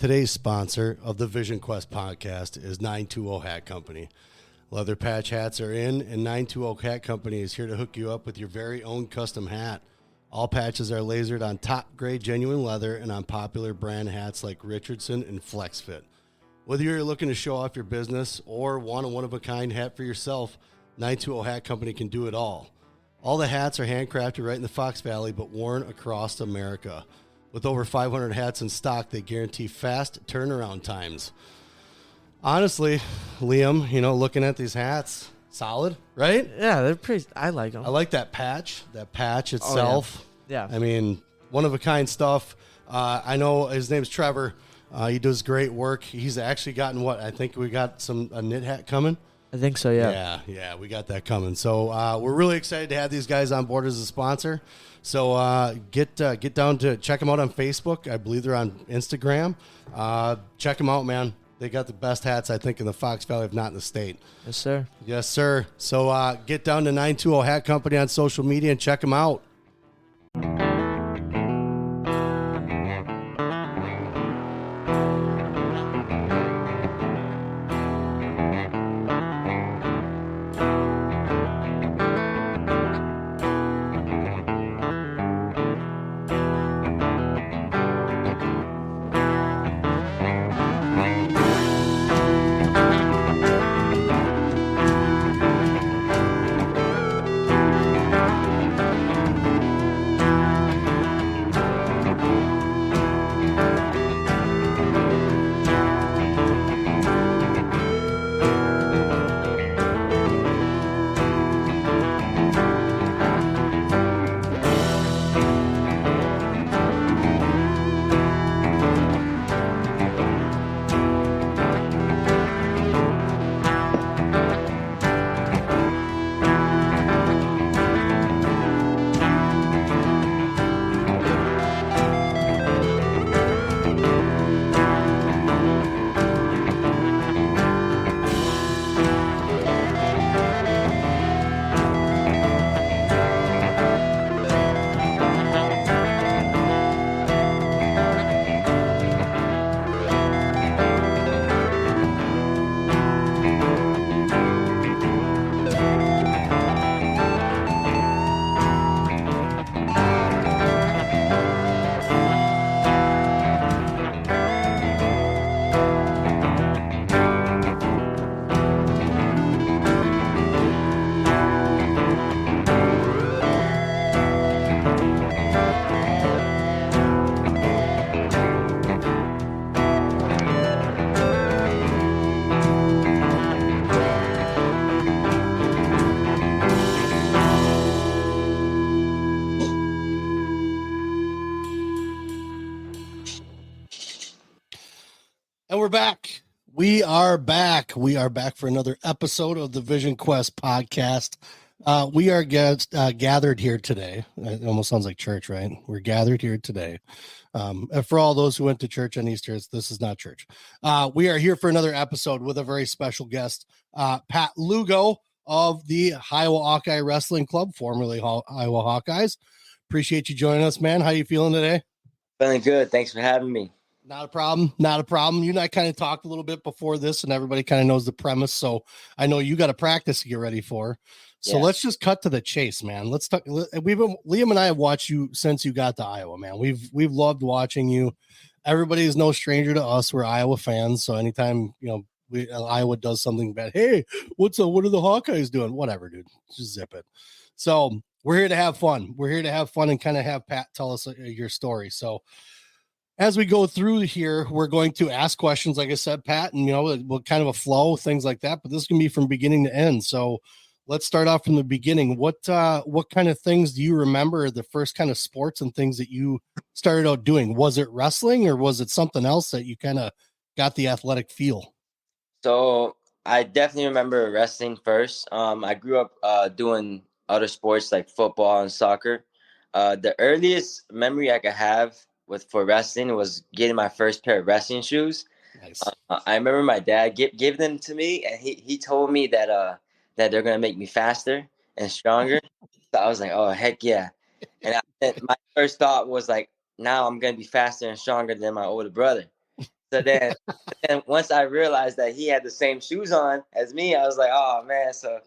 Today's sponsor of the Vision Quest podcast is 920 Hat Company. Leather patch hats are in, and 920 Hat Company is here to hook you up with your very own custom hat. All patches are lasered on top-grade genuine leather and on popular brand hats like Richardson and FlexFit. Whether you're looking to show off your business or want a one-of-a-kind hat for yourself, 920 Hat Company can do it all. All the hats are handcrafted right in the Fox Valley, but worn across America. With over 500 hats in stock, they guarantee fast turnaround times. Honestly, Liam, looking at these hats, solid, right? Yeah, they're pretty. I like them. I like that patch itself. Oh, yeah. I mean, one-of-a-kind stuff. I know his name's Trevor. He does great work. He's actually gotten I think we got a knit hat coming. I think so, yeah. Yeah, we got that coming. So we're really excited to have these guys on board as a sponsor. So get down to check them out on Facebook. I believe they're on Instagram. Check them out, man. They got the best hats, I think, in the Fox Valley, if not in the state. Yes, sir. Yes, sir. So get down to 920 Hat Company on social media and check them out. And we're back. We are back. We are back for another episode of the Vision Quest podcast. We are gathered here today. It almost sounds like church, right? We're gathered here today. And for all those who went to church on Easter, this is not church. We are here for another episode with a very special guest, Pat Lugo of the Iowa Hawkeye Wrestling Club, formerly Iowa Hawkeyes. Appreciate you joining us, man. How you feeling today? Feeling good. Thanks for having me. Not a problem. Not a problem. You and I kind of talked a little bit before this, and everybody kind of knows the premise. So I know you got a practice to get ready for. So Let's just cut to the chase, man. Let's talk. Liam and I have watched you since you got to Iowa, man. We've loved watching you. Everybody is no stranger to us. We're Iowa fans. So anytime, Iowa does something bad, hey, what are the Hawkeyes doing? Whatever, dude. Just zip it. So we're here to have fun. We're here to have fun and kind of have Pat tell us your story. So as we go through here, we're going to ask questions, like I said, Pat, and, we'll kind of a flow, things like that. But this is going to be from beginning to end. So let's start off from the beginning. What kind of things do you remember, the first kind of sports and things that you started out doing? Was it wrestling or was it something else that you kind of got the athletic feel? So I definitely remember wrestling first. I grew up doing other sports like football and soccer. The earliest memory I could have for wrestling was getting my first pair of wrestling shoes. Nice. I remember my dad gave them to me, and he told me that they're gonna make me faster and stronger. So I was like, oh heck yeah! And my first thought was like, now I'm gonna be faster and stronger than my older brother. So then, once I realized that he had the same shoes on as me, I was like, oh man. So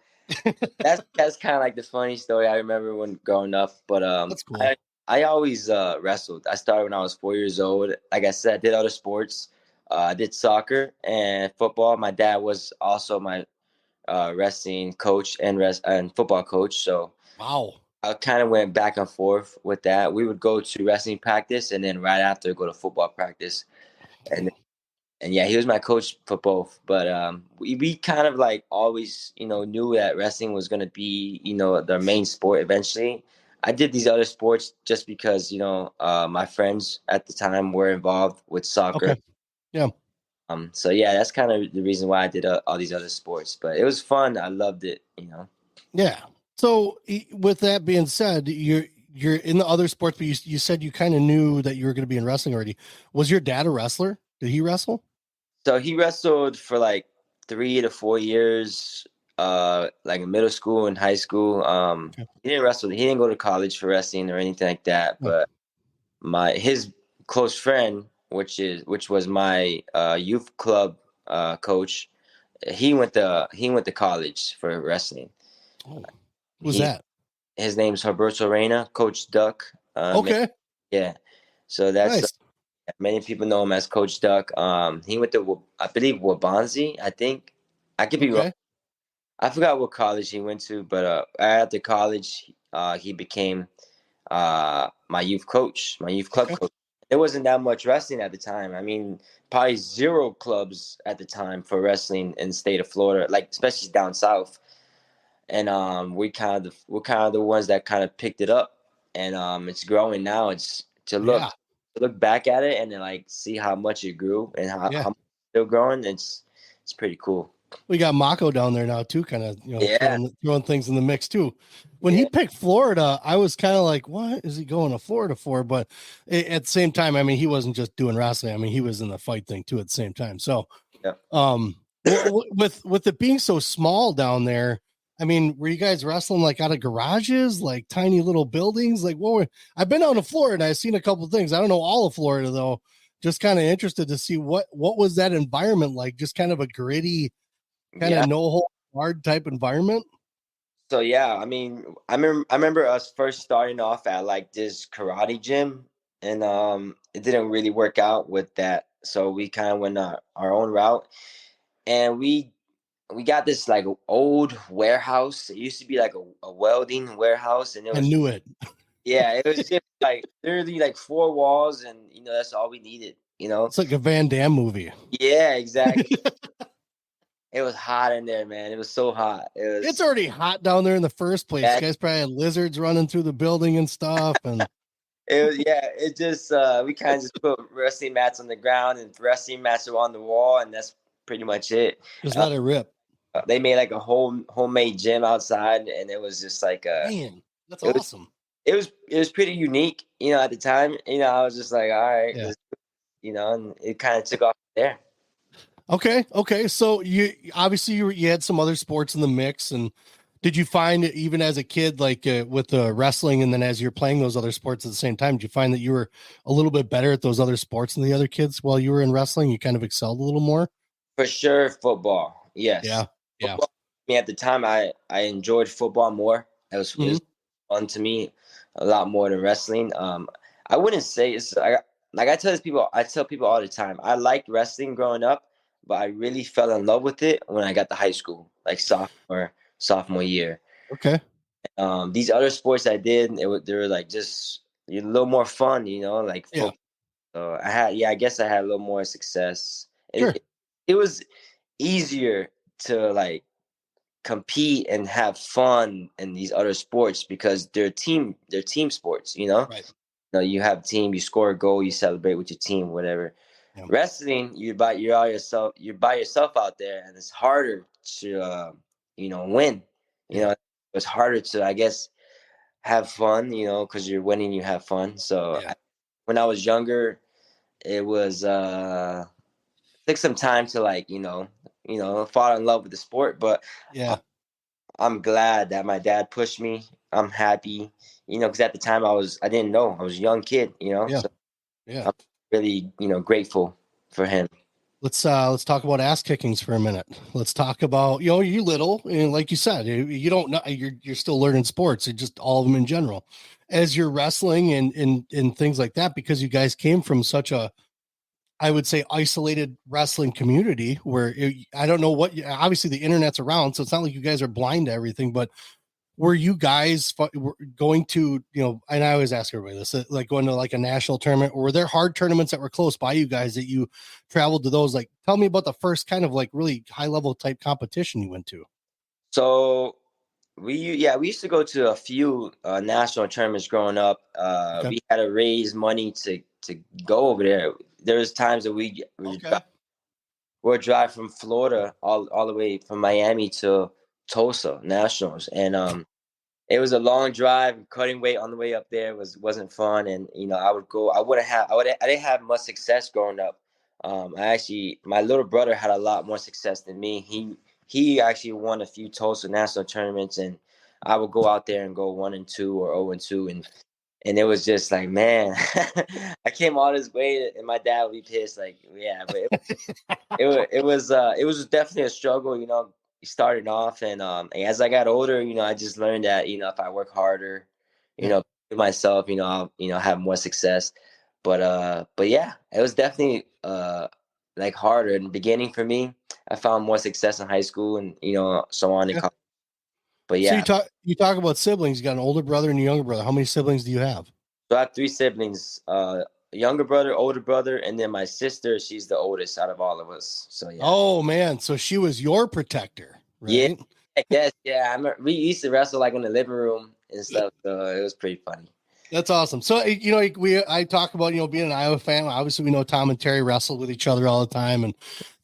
that's kind of like the funny story I remember when growing up. But That's cool. I always wrestled. I started when I was 4 years old. Like I said, I did other sports. I did soccer and football. My dad was also my wrestling coach and football coach. So wow, I kind of went back and forth with that. We would go to wrestling practice and then right after go to football practice. And yeah, he was my coach for both. But we kind of like always, knew that wrestling was going to be, the main sport eventually. I did these other sports just because, my friends at the time were involved with soccer. Okay. Yeah. So yeah, that's kind of the reason why I did all these other sports. But it was fun. I loved it, Yeah. So with that being said, you're in the other sports, but you said you kind of knew that you were going to be in wrestling already. Was your dad a wrestler? Did he wrestle? So he wrestled for like 3 to 4 years, like in middle school and high school. Okay. He didn't wrestle. He didn't go to college for wrestling or anything like that. Yeah. But his close friend, which was my youth club coach, he went to college for wrestling. Oh, who's that? His name's Roberto Reina, Coach Duck. Okay. Yeah. So that's Nice. many people know him as Coach Duck. He went to, I believe, Wabanzi. I think I could be wrong. Okay. I forgot what college he went to, but after college, he became my youth coach, my youth club coach. There wasn't that much wrestling at the time. I mean, probably 0 clubs at the time for wrestling in the state of Florida, like especially down south. And we're kind of the ones that kind of picked it up, and it's growing now. It's to look back at it and then like see how much it grew and how much it's still growing. It's pretty cool. We got Mako down there now too, kind of throwing things in the mix too. When he picked Florida, I was kind of like, what is he going to Florida for? But at the same time, I mean, he wasn't just doing wrestling. I mean, he was in the fight thing too at the same time. So with it being so small down there, I mean, were you guys wrestling like out of garages, like tiny little buildings? Like, I've been out of Florida. I've seen a couple of things. I don't know all of Florida though. Just kind of interested to see what was that environment like? Just kind of a gritty, kind of no hold barred type environment. So yeah, I mean, I remember us first starting off at like this karate gym, and it didn't really work out with that. So we kind of went our own route, and we got this like old warehouse. It used to be like a welding warehouse, and it was. I knew it. Yeah, it was just like literally like 4 walls, and that's all we needed. It's like a Van Damme movie. Yeah, exactly. It was hot in there, man. It was so hot. It's already hot down there in the first place. You guys probably had lizards running through the building and stuff, and it just we kind of just put wrestling mats on the ground and wrestling mats are on the wall, and that's pretty much it. Just let it rip. They made like a homemade gym outside, and it was just like man, that's awesome. It was pretty unique, at the time. I was just like, all right, and it kind of took off there. Okay. So you obviously you had some other sports in the mix, and did you find even as a kid, like with the wrestling, and then as you're playing those other sports at the same time, did you find that you were a little bit better at those other sports than the other kids while you were in wrestling? You kind of excelled a little more. For sure, football. Yes. Yeah. Football, I mean, at the time, I enjoyed football more. It was fun to me, a lot more than wrestling. I wouldn't say it's like I tell people all the time. I liked wrestling growing up, but I really fell in love with it when I got to high school, like sophomore year. Okay. These other sports I did, they were like just a little more fun, like football. So I guess I had a little more success. Sure. It was easier to like compete and have fun in these other sports because they're team sports, Right. You have a team, you score a goal, you celebrate with your team, whatever. Yeah. Wrestling, you're by yourself out there, and it's harder to win. It's harder to, I guess, have fun, because you're winning, you have fun. So when I was younger, it was took some time to like fall in love with the sport, but I'm glad that my dad pushed me. I'm happy, because at the time I didn't know. I was a young kid, so I'm really, grateful for him. Let's talk about ass kickings for a minute. Let's talk about, you little, and like you said, you don't know, you're still learning sports, and just all of them in general, as you're wrestling and things like that, because you guys came from such a, I would say, isolated wrestling community where I don't know what, obviously the internet's around, so it's not like you guys are blind to everything, but were you guys going to, and I always ask everybody this, like going to like a national tournament, or were there hard tournaments that were close by you guys that you traveled to those? Like, tell me about the first kind of like really high level type competition you went to. So we used to go to a few national tournaments growing up. Okay. We had to raise money to go over there. There was times that we would drive from Florida all the way from Miami to Tulsa Nationals, and it was a long drive. Cutting weight on the way up there wasn't fun, and I would go. I didn't have much success growing up. My little brother had a lot more success than me. He actually won a few Tulsa national tournaments, and I would go out there and go 1-2 or 0-2, and it was just like, man, I came all this way, and my dad would be pissed. Like, yeah, but it was definitely a struggle, starting off, and as I got older, I just learned that if I work harder, myself, I'll have more success. But yeah, it was definitely like harder in the beginning for me. I found more success in high school, and so on in college. But So yeah, you talk about siblings. You got an older brother and a younger brother. How many siblings do you have? so I have 3 siblings. Younger brother, older brother, and then my sister. She's the oldest out of all of us. So yeah. Oh man, so she was your protector, Yeah, right? I guess. Yeah, we used to wrestle like in the living room and stuff, so it was pretty funny. That's awesome. So I talk about being an Iowa fan. Obviously, we know Tom and Terry wrestle with each other all the time and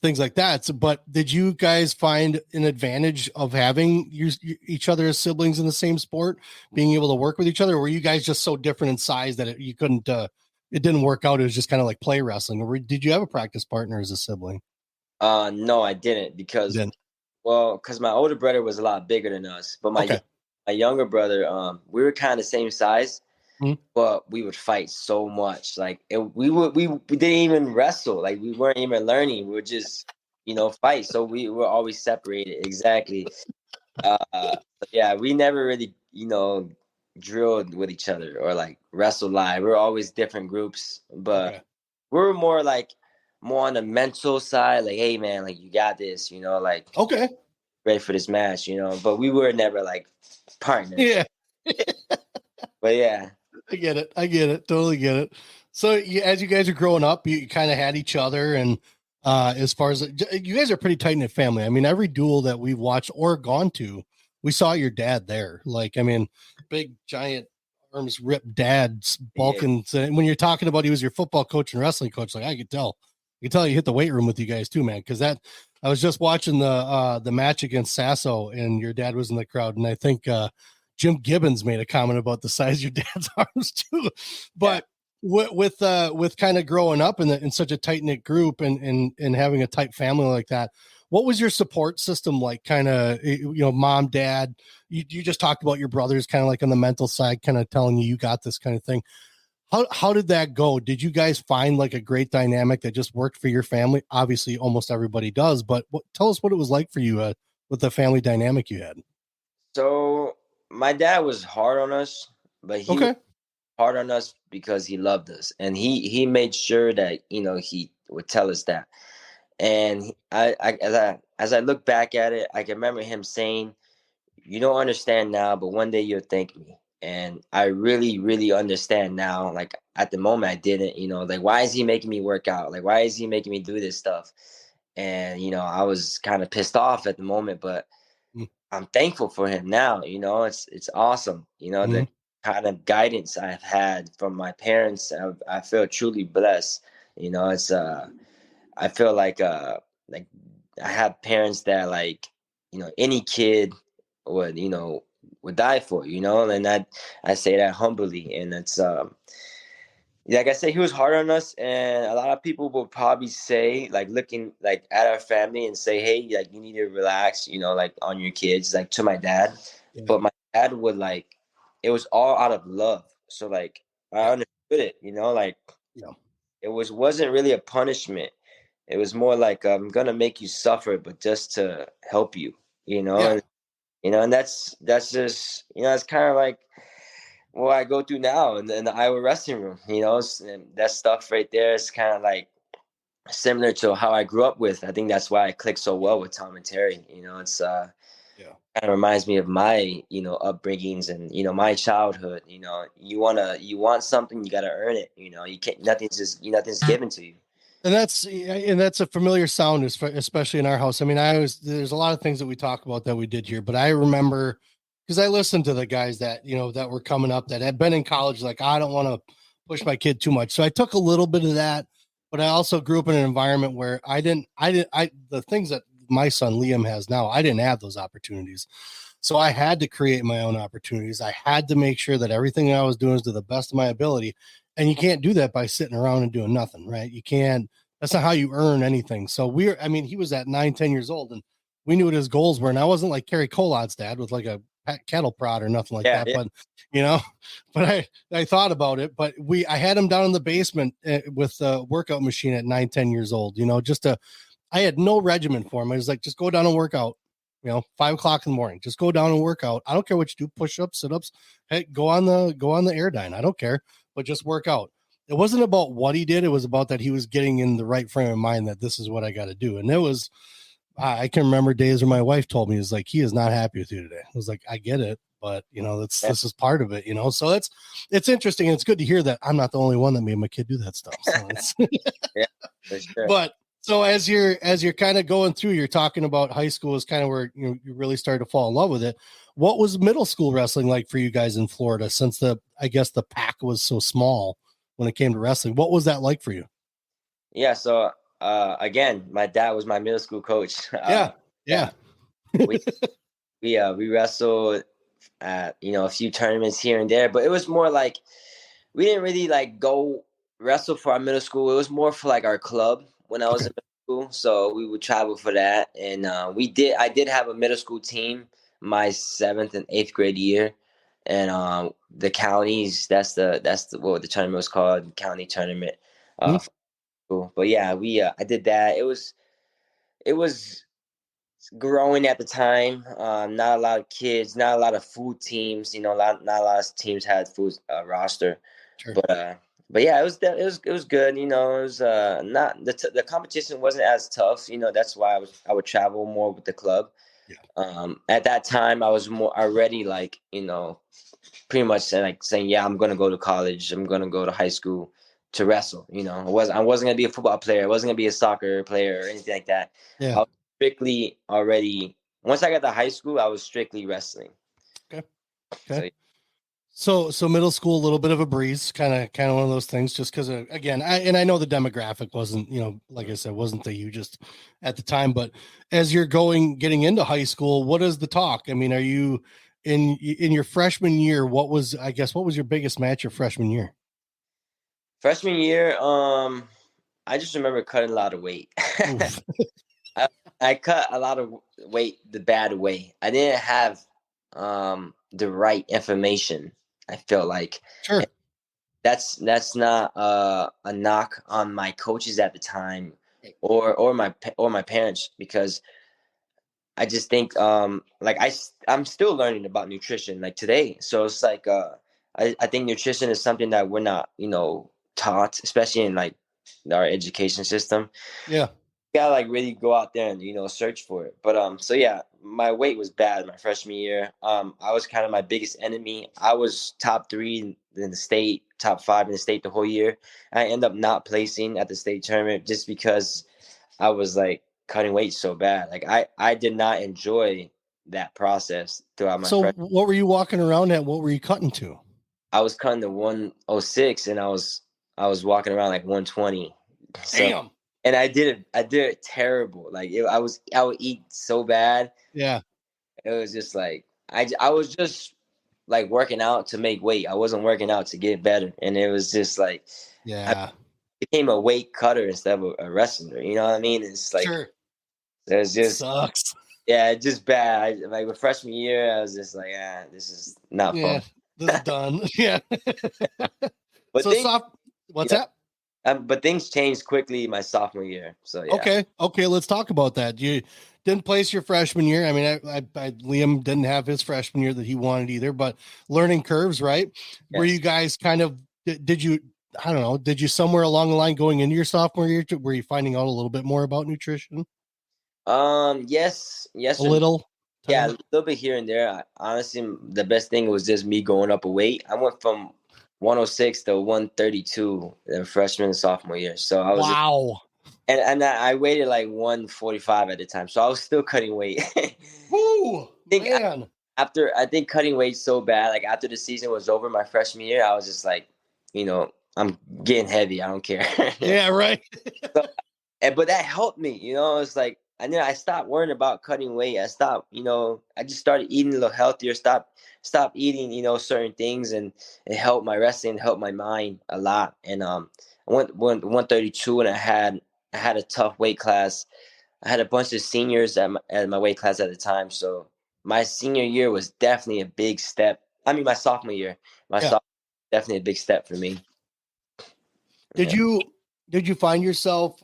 things like that. So, but did you guys find an advantage of having each other as siblings in the same sport, being able to work with each other? Or were you guys just so different in size that you couldn't? It didn't work out. It was just kind of like play wrestling. Or did you have a practice partner as a sibling? No, I didn't because my older brother was a lot bigger than us, but my younger brother, we were kind of the same size. But we would fight so much. Like we didn't even wrestle. Like we weren't even learning. We would just, fight. So we were always separated. Exactly. Yeah, we never really, drilled with each other or like wrestled live. We were always different groups, but we were more on the mental side. Like, hey man, like you got this. Like ready for this match. But we were never like partners. Yeah. But yeah. I get it. Totally get it. So as you guys are growing up, you kind of had each other, and as far as you guys are a pretty tight knit family. I mean, every duel that we've watched or gone to, we saw your dad there. Like, I mean, big giant arms ripped dads bulking. Yeah. When you're talking about he was your football coach and wrestling coach, like I could tell you hit the weight room with you guys too, man. Because I was just watching the match against Sasso, and your dad was in the crowd, and I think Jim Gibbons made a comment about the size of your dad's arms too. But with kind of growing up in such a tight knit group and having a tight family like that, what was your support system like? Kind of, mom, dad. You just talked about your brothers, kind of like on the mental side, kind of telling you got this kind of thing. How did that go? Did you guys find like a great dynamic that just worked for your family? Obviously, almost everybody does, but tell us what it was like for you with the family dynamic you had. So my dad was hard on us, but he was hard on us because he loved us, and he made sure that he would tell us that. And as I look back at it, I can remember him saying, "You don't understand now, but one day you'll thank me." And I really, really understand now. Like at the moment, I didn't. Like why is he making me work out? Like why is he making me do this stuff? And I was kind of pissed off at the moment, but I'm thankful for him now. It's awesome. The kind of guidance I've had from my parents. I feel truly blessed. It's I feel like I have parents that like any kid would would die for. And I say that humbly, and it's like I said, he was hard on us, and a lot of people will probably say, like, looking like at our family and say, "Hey, like you need to relax," like on your kids, like to my dad. Yeah. But my dad would like, it was all out of love. So like, I understood it, like, it wasn't really a punishment. It was more like I'm gonna make you suffer, but just to help you, you know. Yeah. And, and that's just it's kind of like what I go through now in the Iowa wrestling room. And that stuff right there is kind of like similar to how I grew up with. I think that's why I clicked so well with Tom and Terry. It's Yeah. kind of reminds me of my upbringings and my childhood. You want something, you got to earn it. You can't, nothing's given to you. And that's a familiar sound, especially in our house. I mean, there's a lot of things that we talk about that we did here, but I remember, because I listened to the guys that that were coming up that had been in college, like, I don't want to push my kid too much, so I took a little bit of that. But I also grew up in an environment where the things that my son Liam has now, I didn't have those opportunities. So I had to create my own opportunities. I had to make sure that everything I was doing was to the best of my ability. And you can't do that by sitting around and doing nothing, right? You can't, that's not how you earn anything. So he was at 9, 10 years old, and we knew what his goals were. And I wasn't like Kerry Colod's dad with like a cattle prod or nothing like that. Yeah. But I thought about it, but I had him down in the basement with the workout machine at 9, 10 years old, I had no regimen for him. I was like, just go down and work out, 5 o'clock in the morning, just go down and work out. I don't care what you do, push-ups, sit-ups. Hey, go on the Airdyne. I don't care, but just work out. It wasn't about what he did. It was about that he was getting in the right frame of mind that this is what I got to do. And it was, I can remember days where my wife told me, is like, he is not happy with you today. I was like, I get it, but this is part of it, so it's interesting. And it's good to hear that I'm not the only one that made my kid do that stuff. So Yeah, for sure. But so as you're kind of going through, you're talking about high school is kind of where you really started to fall in love with it. What was middle school wrestling like for you guys in Florida, since I guess the pack was so small when it came to wrestling? What was that like for you? Yeah. So again, my dad was my middle school coach. Yeah. We wrestled at a few tournaments here and there, but it was more like we didn't really like go wrestle for our middle school. It was more for like our club when I was in middle school. So we would travel for that, and I did have a middle school team my 7th and 8th grade year, and the counties. That's what the tournament was called, county tournament. But yeah, I did that. It was growing at the time. Not a lot of kids, not a lot of food teams. Not a lot of teams had food roster. Sure. But yeah, it was good. It was not the competition wasn't as tough. That's why I would travel more with the club. Yeah. At that time, I was more already like pretty much saying, yeah, I'm gonna go to college. I'm gonna go to high school to wrestle. I wasn't gonna be a football player. I wasn't gonna be a soccer player or anything like that. Yeah. I was strictly already. Once I got to high school, I was strictly wrestling. Okay. So middle school, a little bit of a breeze, kind of one of those things, just because again, I know the demographic wasn't, like I said, wasn't the hugest at the time, but as you're getting into high school, what is the talk? I mean, are you in your freshman year? What was your biggest match your freshman year? Freshman year, I just remember cutting a lot of weight. I cut a lot of weight the bad way. I didn't have the right information. I feel like sure that's not a knock on my coaches at the time or my parents, because I just think like I'm still learning about nutrition like today. So it's like I think nutrition is something that we're not taught, especially in like our education system. Yeah. You gotta like really go out there and search for it. But so yeah, my weight was bad my freshman year. I was kind of my biggest enemy. I was top 3 in the state, top 5 in the state the whole year. I ended up not placing at the state tournament just because I was like cutting weight so bad. Like I did not enjoy that process throughout my So what were you walking around at? What were you cutting to? I was cutting to 106 and I was walking around like 120. So, damn. And I did it terrible. Like I would eat so bad. Yeah. It was just like I was just like working out to make weight. I wasn't working out to get better. And it was just like I became a weight cutter instead of a wrestler. You know what I mean? It's like sure. It was just sucks. Yeah, just bad. Like the freshman year, I was just like, this is not fun. This is done. Yeah. But so what's that? But things changed quickly my sophomore year. So yeah. Okay. Let's talk about that. You didn't place your freshman year. I mean, Liam didn't have his freshman year that he wanted either. But learning curves, right? Yes. Were you guys kind of? Did you? I don't know. Did you somewhere along the line going into your sophomore year? Were you finding out a little bit more about nutrition? Yes. A little. Yeah, a little bit here and there. Honestly, the best thing was just me going up a weight. I went from 106 to 132 in freshman and sophomore year. So I was and I waited like 145 at the time. So I was still cutting weight. Woo, man. I think cutting weight so bad, like after the season was over my freshman year, I was just like, I'm getting heavy. I don't care. Yeah, right. But that helped me, it's like, and then I stopped worrying about cutting weight. I stopped, I just started eating a little healthier, stop eating, certain things, and it helped my wrestling, helped my mind a lot. And I went 132, and I had a tough weight class. I had a bunch of seniors at my weight class at the time. So my senior year was definitely a big step. I mean, my sophomore year, definitely a big step for me. Did you find yourself,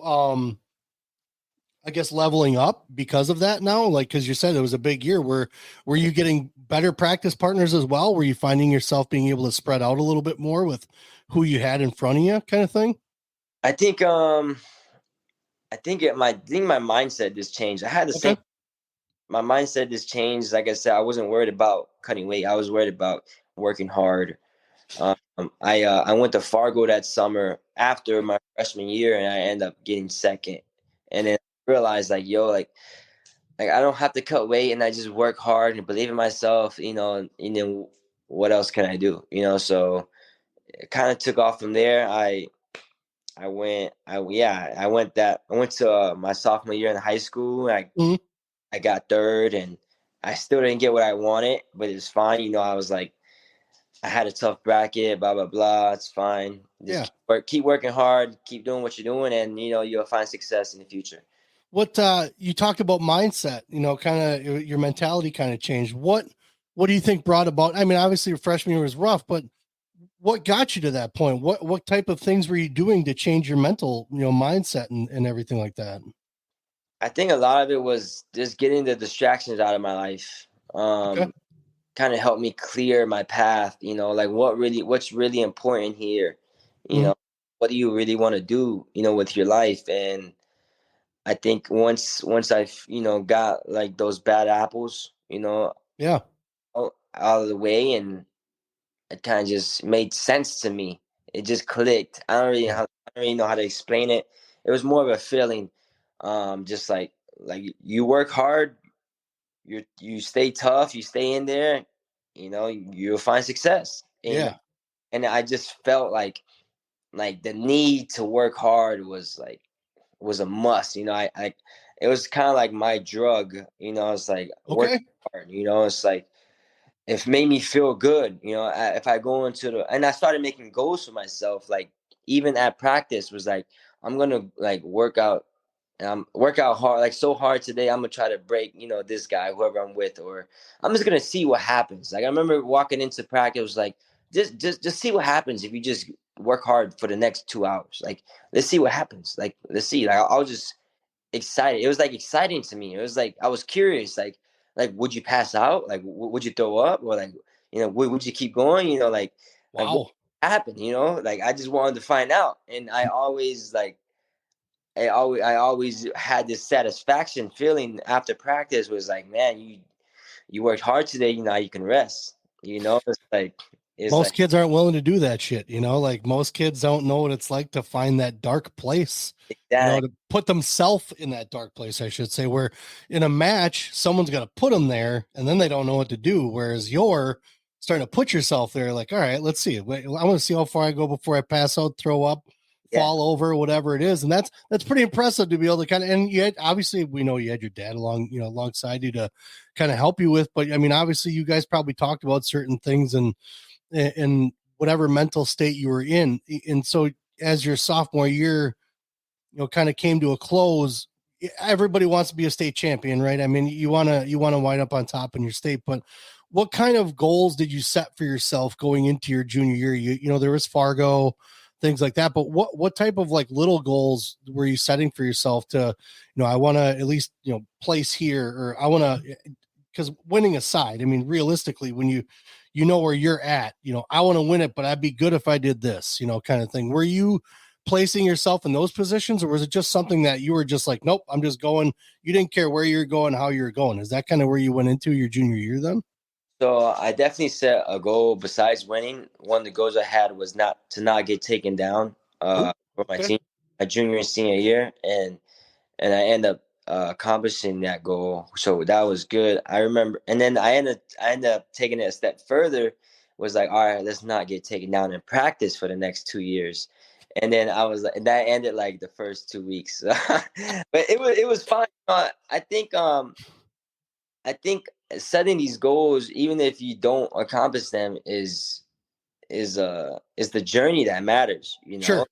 I guess, leveling up because of that now? Like, because you said it was a big year. Were you getting better practice partners as well? Were you finding yourself being able to spread out a little bit more with who you had in front of you, kind of thing? I think my mindset just changed. I had the same. My mindset just changed. Like I said, I wasn't worried about cutting weight. I was worried about working hard. I went to Fargo that summer after my freshman year, and I ended up getting second. And then I realized, like, like I don't have to cut weight, and I just work hard and believe in myself, and then what else can I do? So it kind of took off from there. I went to my sophomore year in high school. I got third, and I still didn't get what I wanted, but it's fine. I was like, I had a tough bracket, blah, blah, blah. It's fine. Just keep working hard, keep doing what you're doing, and, you'll find success in the future. What you talked about mindset, kind of your mentality kind of changed. What do you think brought about? I mean, obviously your freshman year was rough, but what got you to that point? What type of things were you doing to change your mental, mindset and everything like that? I think a lot of it was just getting the distractions out of my life. Kind of helped me clear my path, like what's really important here, what do you really want to do, with your life. And I think once I've, got like those bad apples, out of the way, and it kind of just made sense to me. It just clicked. I don't really know how to explain it. It was more of a feeling, just like you work hard, you stay tough, you stay in there, you'll find success. And, and I just felt like the need to work hard was a must. I it was kind of like my drug. It's like work hard. It's like it made me feel good. If I go and I started making goals for myself. Like even at practice was like, I'm gonna work out hard, like so hard today. I'm gonna try to break, this guy, whoever I'm with, or I'm just gonna see what happens. Like I remember walking into practice, was like, just see what happens if you just work hard for the next 2 hours. Like let's see what happens. Like let's see. Like I was just excited. It was like exciting to me. It was like I was curious. Like would you pass out? Like would you throw up? Or like would you keep going? Like what happened? Like I just wanted to find out. And I always I always had this satisfaction feeling after practice. Was like, man, you worked hard today. Now you can rest. It's like most kids aren't willing to do that shit. Like most kids don't know what it's like to find that dark place. To put themselves in that dark place, I should say. Where in a match, someone's got to put them there, and then they don't know what to do. Whereas you're starting to put yourself there, like, all right, let's see. I want to see how far I go before I pass out, throw up, fall over, whatever it is. And that's pretty impressive to be able to kind of, and yet obviously we know you had your dad alongside you to kind of help you with, but I mean, obviously you guys probably talked about certain things and whatever mental state you were in. And so as your sophomore year, kind of came to a close, everybody wants to be a state champion, right? I mean, you want to wind up on top in your state, but what kind of goals did you set for yourself going into your junior year? There was Fargo, things like that. But what type of like little goals were you setting for yourself to, I want to at least, place here, or I want to, because winning aside, I mean, realistically, when you know where you're at, I want to win it, but I'd be good if I did this, kind of thing. Were you placing yourself in those positions, or was it just something that you were just like, nope, I'm just going, you didn't care where you're going, how you're going? Is that kind of where you went into your junior year then? So I definitely set a goal besides winning. One of the goals I had was not get taken down for my Okay. team, my junior and senior year, and I ended up accomplishing that goal. So that was good. I remember, and then I ended up taking it a step further. Was like, all right, let's not get taken down in practice for the next 2 years. And then I was like, and that ended like the first 2 weeks. But it was fine. I think setting these goals, even if you don't accomplish them, is the journey that matters. Sure.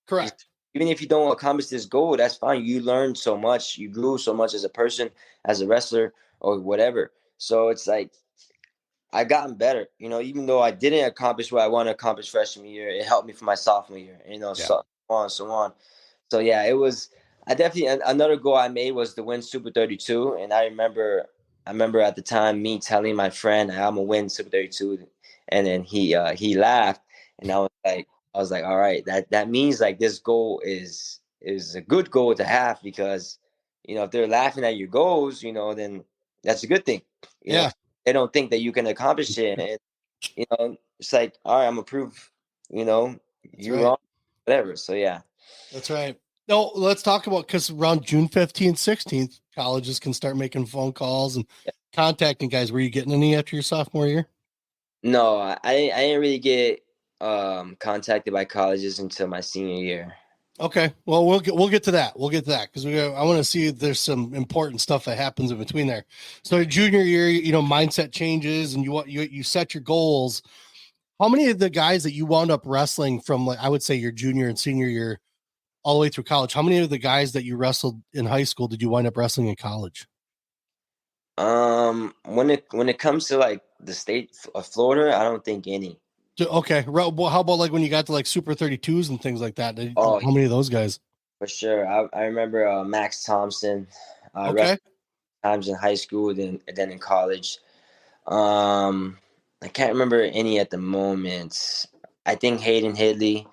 Correct. Even if you don't accomplish this goal, that's fine. You learned so much, you grew so much as a person, as a wrestler, or whatever. So it's like I gotten better. Even though I didn't accomplish what I want to accomplish freshman year, it helped me for my sophomore year. So on, so on. So yeah, it was. I definitely another goal I made was to win Super 32, and I remember at the time me telling my friend I'm gonna win Super 32, and then he laughed, and I was like, all right, that means like this goal is a good goal to have, because if they're laughing at your goals, then that's a good thing. Yeah. They don't think that you can accomplish it, and it's like, all right, I'm gonna prove you right. wrong, whatever. So yeah. That's right. No, let's talk about, because around June 15th, 16th, colleges can start making phone calls and contacting guys. Were you getting any after your sophomore year? No, I didn't really get contacted by colleges until my senior year. Okay. Well, we'll get to that. We'll get to that because I want to see if there's some important stuff that happens in between there. So junior year, mindset changes and you set your goals. How many of the guys that you wound up wrestling from, like, I would say your junior and senior year all the way through college, how many of the guys that you wrestled in high school did you wind up wrestling in college? When it comes to like the state of Florida, I don't think any. Okay. Well, how about like when you got to like Super 32s and things like that? Oh, How many of those guys? for sure. I remember Max Thompson. Okay. Times in high school, then in college. I can't remember any at the moment. I think Hayden Hidley.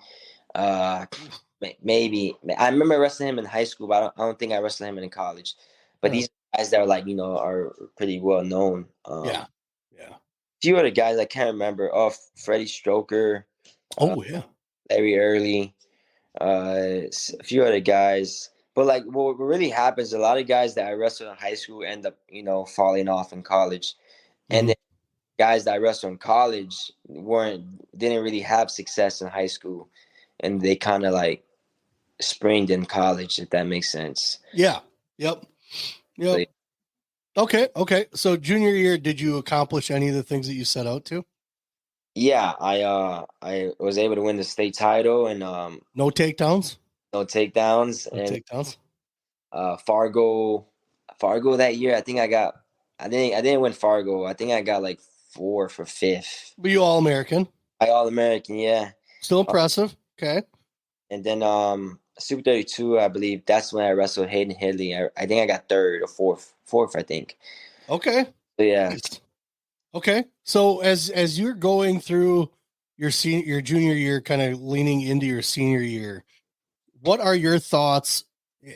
Uh, maybe I remember wrestling him in high school, but I don't think I wrestled him in college. But these guys that are like are pretty well known. Yeah. Few other guys I can't remember. Oh, Freddie Stroker. Oh yeah. Larry Early. A few other guys. But like what really happens, a lot of guys that I wrestled in high school end up, falling off in college. And then guys that I wrestled in college didn't really have success in high school. And they kind of like springed in college, if that makes sense. Yeah. Yep. So, Okay. So junior year, did you accomplish any of the things that you set out to? yeah, I was able to win the state title, and No takedowns? no takedowns. No takedowns. Fargo that year, I didn't win Fargo. I think I got like 4 for 5th. Were you all American? I All American, yeah. Still impressive. Okay. And then Super 32, I believe that's when I wrestled Hayden Hidley. I think I got 3rd or 4th, I think. Okay. So, yeah. Nice. Okay. So as you're going through your junior year, kind of leaning into your senior year, what are your thoughts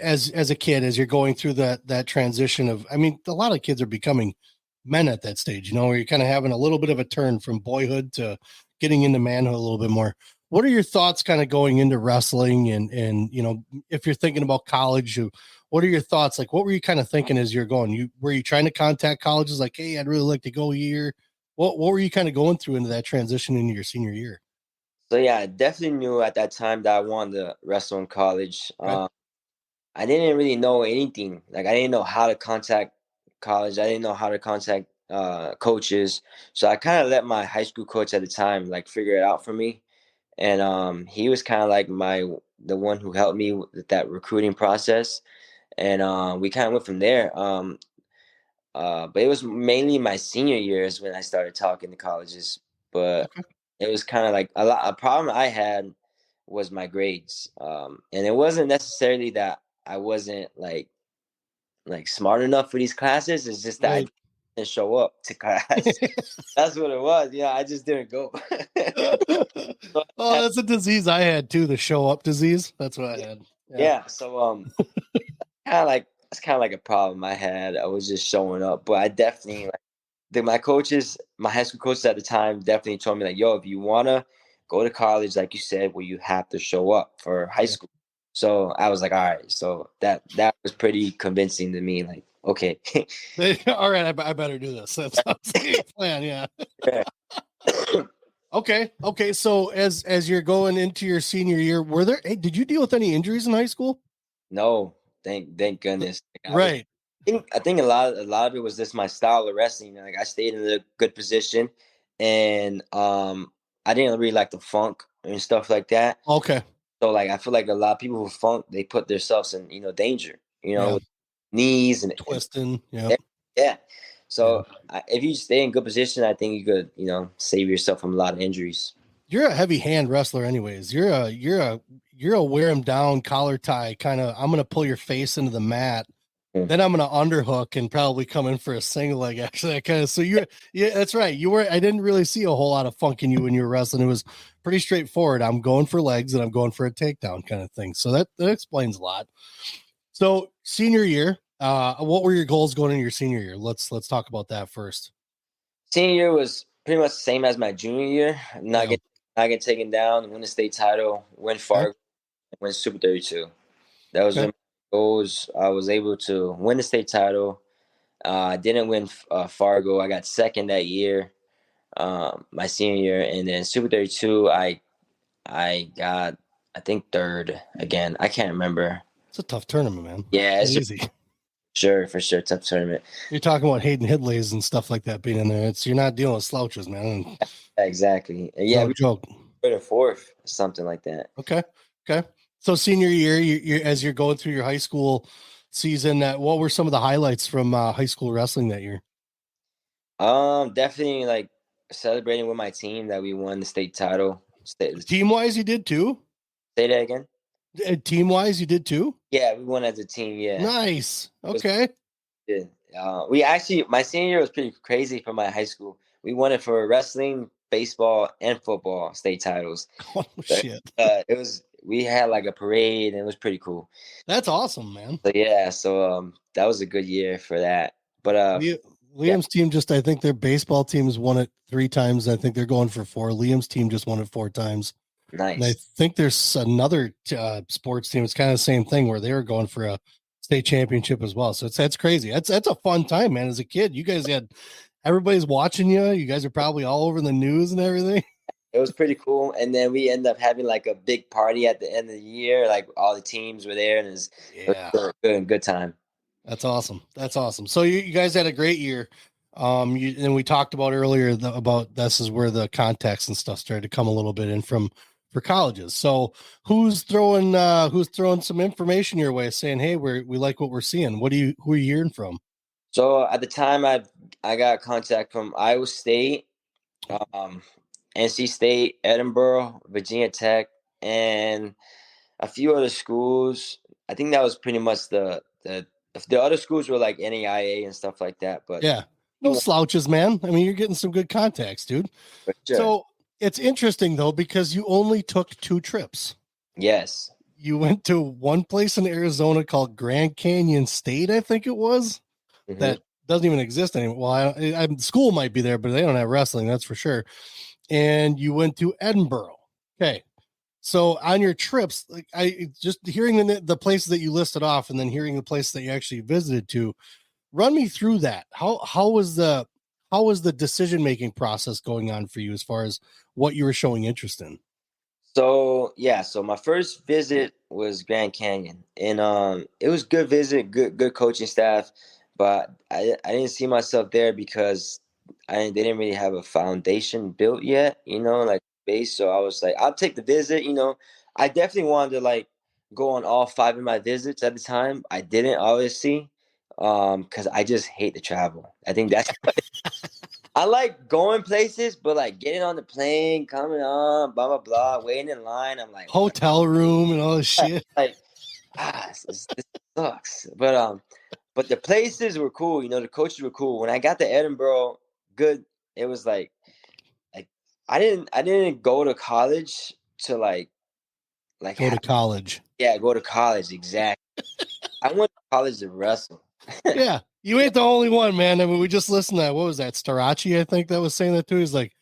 as a kid as you're going through that transition of, I mean, a lot of kids are becoming men at that stage, where you're kind of having a little bit of a turn from boyhood to getting into manhood a little bit more. What are your thoughts kind of going into wrestling and if you're thinking about college, what are your thoughts? Like, what were you kind of thinking as you're going? Were you trying to contact colleges like, hey, I'd really like to go here? What were you kind of going through into that transition into your senior year? So, yeah, I definitely knew at that time that I wanted to wrestle in college. Right. I didn't really know anything. Like, I didn't know how to contact college. I didn't know how to contact coaches. So I kind of let my high school coach at the time like figure it out for me. And he was kind of like the one who helped me with that recruiting process. And we kind of went from there. But it was mainly my senior years when I started talking to colleges. But Okay. it was kind of like a problem I had was my grades. And it wasn't necessarily that I wasn't like smart enough for these classes. It's just that I didn't show up to class. That's what it was. Yeah, I just didn't go. Oh, that's a disease I had too, the show up disease. That's what I had. Yeah. So kind of like that's kind of like a problem I had. I was just showing up, but I definitely my coaches, my high school coaches at the time, definitely told me like, "Yo, if you wanna go to college, like you said, well, you have to show up for high school." So I was like, "All right." So that was pretty convincing to me. Like, okay, all right, I better do this. That sounds like a plan. Yeah. Okay. So as you're going into your senior year, did you deal with any injuries in high school? No, thank goodness. Right. I think a lot of it was just my style of wrestling. Like I stayed in a good position, and I didn't really like the funk and stuff like that. Okay. So like I feel like a lot of people who funk, they put themselves in danger. With knees and twisting. Yeah. So if you stay in good position, I think you could save yourself from a lot of injuries. You're a heavy hand wrestler, anyways. You're a wear him down collar tie kind of. I'm gonna pull your face into the mat. Then I'm gonna underhook and probably come in for a single leg. Actually, that kind of. So that's right. I didn't really see a whole lot of funk in you when you were wrestling. It was pretty straightforward. I'm going for legs and I'm going for a takedown kind of thing. So that explains a lot. So senior year, what were your goals going into your senior year? Let's talk about that first. Senior year was pretty much the same as my junior year. Not get taken down, win the state title, win Fargo, win Super 32. That was my goals. I was able to win the state title. I didn't win Fargo. I got second that year, my senior year, and then Super 32. I got, I think, third again. I can't remember. It's a tough tournament, man. Yeah, it's easy. Sure, for sure, tough tournament. You're talking about Hayden Hidleys and stuff like that being in there. You're not dealing with slouches, man. Exactly. Yeah, no joke. Third or fourth, something like that. Okay. So senior year, you're as you're going through your high school season, what were some of the highlights from high school wrestling that year? Definitely like celebrating with my team that we won the state title. Team wise, you did too. Say that again. Team wise, you did too. Yeah, we won as a team. Yeah. Nice. Okay. We actually, my senior year was pretty crazy for my high school. We won it for wrestling, baseball, and football state titles. Oh shit! We had like a parade, and it was pretty cool. That's awesome, man. So that was a good year for that. But Liam's team I think their baseball team has won it 3 times. I think they're going for 4. Liam's team just won it 4 times. Nice. And I think there's another sports team. It's kind of the same thing where they were going for a state championship as well. So that's crazy. That's a fun time, man. As a kid, you guys everybody's watching you. You guys are probably all over the news and everything. It was pretty cool. And then we ended up having like a big party at the end of the year. Like all the teams were there, and it was a good time. That's awesome. So you guys had a great year. And we talked about earlier about this is where the context and stuff started to come a little bit in for colleges. So who's throwing some information your way saying, hey, we like what we're seeing. Who are you hearing from? So at the time I got contact from Iowa State, NC State, Edinburgh, Virginia Tech, and a few other schools. I think that was pretty much the other schools were like NAIA and stuff like that. But yeah, no slouches, man. I mean, you're getting some good contacts, dude. Sure. So it's interesting though, because you only took 2 trips. Yes. You went to one place in Arizona called Grand Canyon State, I think it was. Mm-hmm. That doesn't even exist anymore. Well, school might be there, but they don't have wrestling, that's for sure. And you went to Edinburgh. Okay. So on your trips, like I just hearing the places that you listed off and then hearing the place that you actually visited to, run me through that. How was the decision-making process going on for you as far as what you were showing interest in? So my first visit was Grand Canyon, and it was good visit, good coaching staff, but I didn't see myself there because they didn't really have a foundation built yet, like base. So I was like, I'll take the visit. I definitely wanted to like go on all 5 of my visits at the time. I didn't, obviously, because I just hate to travel. I think that's I like going places, but like getting on the plane, coming on, blah blah blah, waiting in line. I'm like, hotel room and all this shit. like this sucks. But the places were cool. You know, the coaches were cool. When I got to Edinburgh, good. It was like I didn't go to college to like Go to college. yeah, go to college exactly. I went to college to wrestle. Yeah, you ain't the only one, man. I mean, we just listened to that. What was that? Starachi, I think that was saying that too. He's like,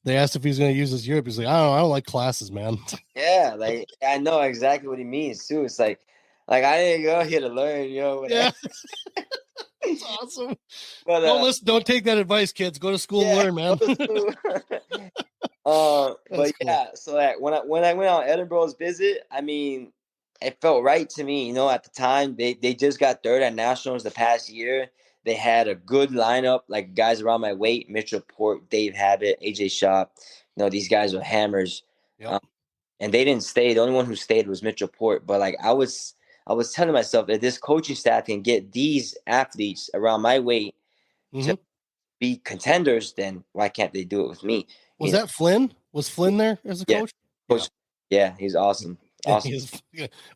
they asked if he's going to use his Europe. He's like, I don't like classes, man. Yeah, like I know exactly what he means too. It's like I didn't go here to learn, you know. Yeah, it's awesome. But Don't listen. Don't take that advice, kids. Go to school and learn, man. But cool. yeah, so like when I went on Edinburgh's visit, I mean, it felt right to me. You know, at the time they just got third at nationals the past year. They had a good lineup, like guys around my weight: Mitchell Port, Dave Habit, AJ Shop. You know, these guys were hammers. Yep. And they didn't stay. The only one who stayed was Mitchell Port. But like I was telling myself, if this coaching staff can get these athletes around my weight to be contenders, then why can't they do it with me? Was that Flynn? Was Flynn there as a coach? Yeah, he's awesome. Awesome.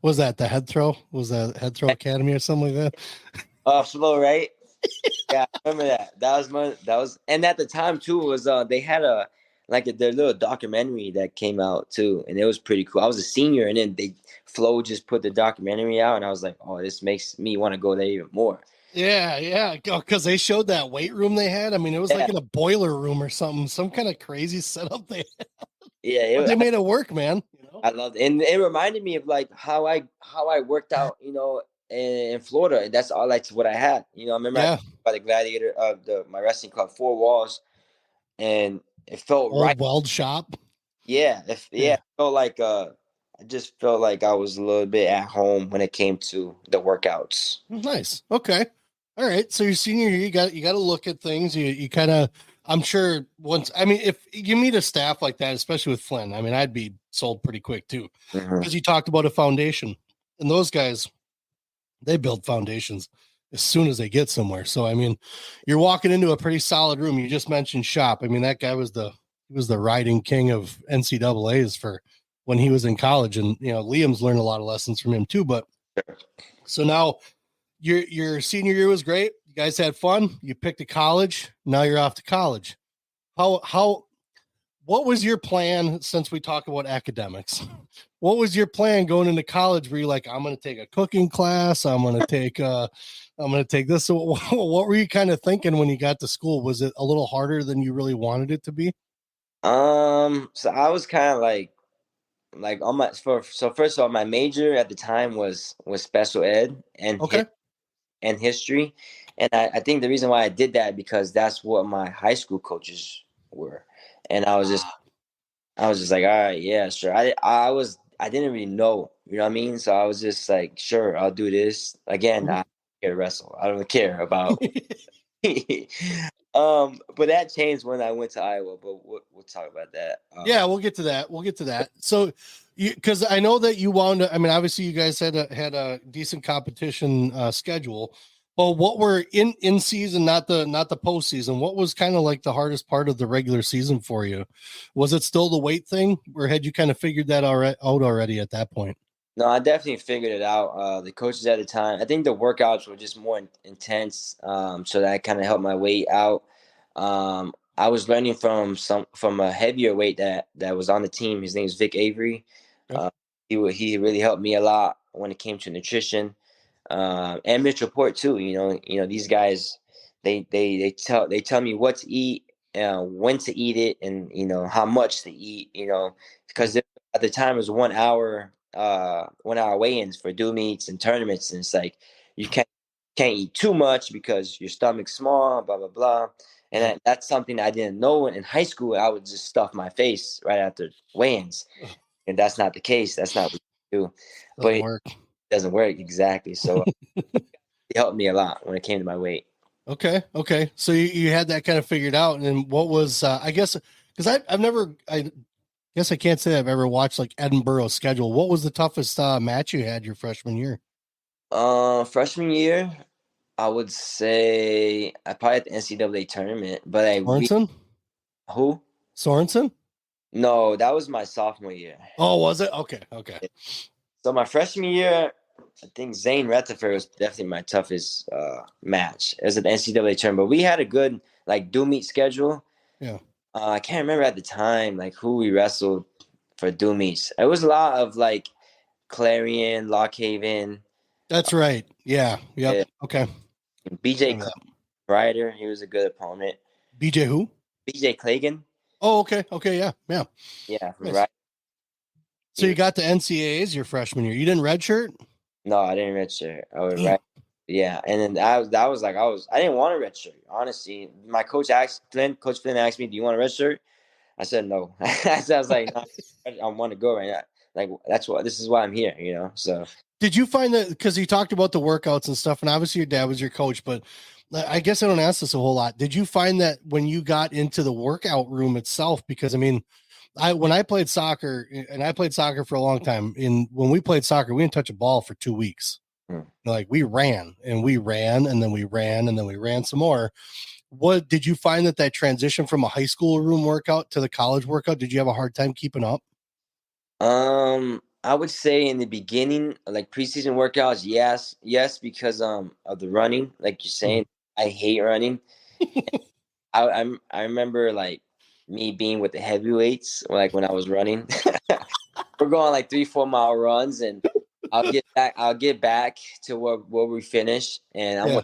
Was that the head throw? Was that head throw academy or something like that? Flow, right? Yeah, I remember that. That was, and at the time too was they had their little documentary that came out too, and it was pretty cool. I was a senior, and then Flo just put the documentary out, and I was like, oh, this makes me want to go there even more. Yeah, because they showed that weight room they had. I mean, it was like in a boiler room or something, some kind of crazy setup they had. Yeah, they made it work, man. You know? I loved it, and it reminded me of like how I worked out, you know, in Florida, and that's all what I had. You know, I remember by the gladiator of my wrestling club, 4 walls, and it felt right. Weld shop. Yeah, it felt like I just felt like I was a little bit at home when it came to the workouts. Nice. Okay. All right. So your senior year, you got to look at things. You kind of, I'm sure if you meet a staff like that, especially with Flynn, I mean, I'd be sold pretty quick too, because you talked about a foundation, and those guys, they build foundations as soon as they get somewhere. So, I mean, you're walking into a pretty solid room. You just mentioned Shop. I mean, that guy was the riding king of NCAAs for when he was in college. And, you know, Liam's learned a lot of lessons from him too. But so now your senior year was great. You guys had fun. You picked a college. Now you're off to college. What was your plan, since we talk about academics? What was your plan going into college? Were you like, I'm going to take a cooking class? I'm going to take this. So what were you kind of thinking when you got to school? Was it a little harder than you really wanted it to be? So I was kind of like on so first of all, my major at the time was special ed and and history. And I think the reason why I did that, because that's what my high school coaches were. And I was just like, all right, yeah, sure. I didn't really know, you know what I mean? So I was just like, sure, I'll do this. Again, I don't care to wrestle. I don't care about but that changed when I went to Iowa, but we'll talk about that. Yeah, we'll get to that. So because I know that you wound up, I mean, obviously you guys had a decent competition schedule. But what were in season, not the postseason, what was kind of like the hardest part of the regular season for you? Was it still the weight thing, or had you kind of figured that out already at that point? No, I definitely figured it out. The coaches at the time, I think the workouts were just more intense, so that kind of helped my weight out. I was learning from a heavier weight that was on the team. His name is Vic Avery. He really helped me a lot when it came to nutrition. And Mitchell Port too. You know these guys. They tell me what to eat, when to eat it, and you know how much to eat. You know, because at the time it was 1 hour 1 hour weigh-ins for do meets and tournaments, and it's like you can't eat too much because your stomach's small. Blah blah blah. And that's something I didn't know. In high school, I would just stuff my face right after weigh-ins, and that's not the case. That's not what you do. Doesn't work. Doesn't work exactly. So it helped me a lot when it came to my weight. Okay. So you had that kind of figured out. And then what was I guess, because I guess I can't say I've ever watched like Edinburgh's schedule. What was the toughest match you had your freshman year? Freshman year, I would say I probably at the NCAA tournament, but Sorensen? Who? Sorensen? No, that was my sophomore year. Oh, was it? Okay. So my freshman year, I think Zane Rutherford was definitely my toughest match as an NCAA tournament. But we had a good do meet schedule. Yeah. I can't remember at the time who we wrestled for do meets. It was a lot of Clarion, Lock Haven. That's right. Yeah. Yep. Yeah. Okay. BJ Ryder, he was a good opponent. BJ who? BJ Clagan. Oh, okay. Okay. Yeah. Yeah. Yeah, from Nice. Ryder. So you got the NCAAs your freshman year. You didn't redshirt? No, I didn't redshirt. I was right. Yeah, and then I didn't want a redshirt. Honestly, my Coach Flynn asked me, "Do you want a redshirt?" I said no. I was like, no, I want to go right now. This is why I'm here, So did you find that, because you talked about the workouts and stuff, and obviously your dad was your coach, but I guess I don't ask this a whole lot. Did you find that when you got into the workout room itself, because I mean, when I played soccer, and I played soccer for a long time, when we played soccer, we didn't touch a ball for 2 weeks. We ran and we ran and then we ran and then we ran some more. What did you find that transition from a high school room workout to the college workout? Did you have a hard time keeping up? I would say in the beginning, preseason workouts, yes, because of the running, like you're saying. I hate running. I remember me being with the heavyweights, when I was running. We're going 3-4 mile runs, and I'll get back to where we finish, and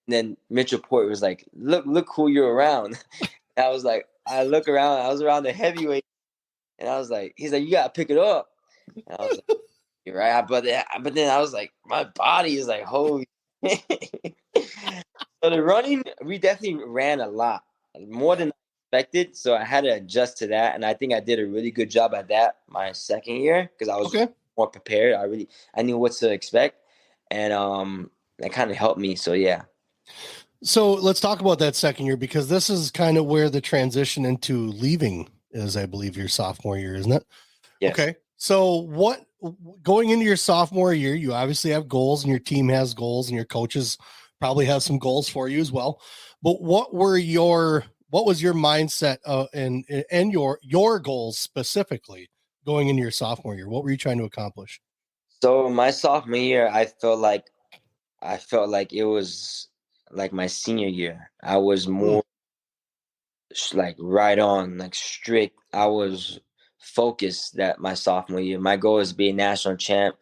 and then Mitchell Port was like, look who you're around. And I was like, I look around, I was around the heavyweight, and I was like, he's like, you gotta pick it up. And I was like, you're right, but then I was like, my body is like, holy. So the running, we definitely ran a lot, more than I expected. So I had to adjust to that, and I think I did a really good job at that my second year because I was more prepared. I knew what to expect, and that kind of helped me. So yeah. So let's talk about that second year, because this is kind of where the transition into leaving is, I believe, your sophomore year, isn't it? Yes. Okay. So going into your sophomore year, you obviously have goals, and your team has goals, and your coaches probably have some goals for you as well. But what was your mindset and your goals specifically going into your sophomore year? What were you trying to accomplish? So my sophomore year, I felt like it was like my senior year. I was more right on, strict. I was focused that my sophomore year. My goal is to be a national champ.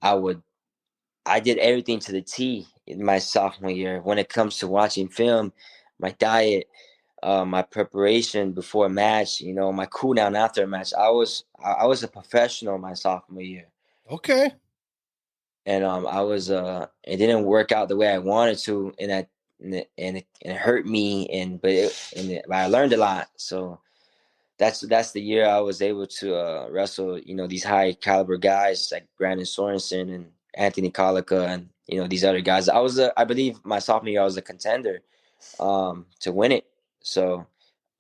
I did everything to the T in my sophomore year. When it comes to watching film, my diet, my preparation before a match, my cool down after a match. I was a professional my sophomore year. Okay. And it didn't work out the way I wanted to, and it hurt me, but I learned a lot. So that's the year I was able to wrestle, these high caliber guys like Brandon Sorensen and Anthony Colica and these other guys. I believe my sophomore year I was a contender to win it. So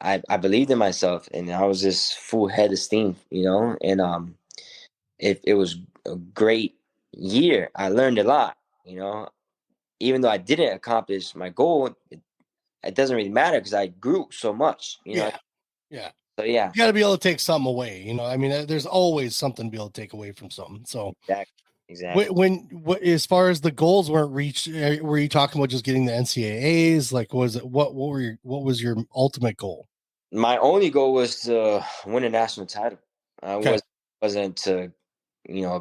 I believed in myself, and I was just full head of steam, and it was a great year. I learned a lot, even though I didn't accomplish my goal, it doesn't really matter because I grew so much, Yeah. So yeah, you got to be able to take something away. I mean, there's always something to be able to take away from something. So exactly. When as far as the goals weren't reached, were you talking about just getting the NCAAs? What was your ultimate goal? My only goal was to win a national title. Wasn't to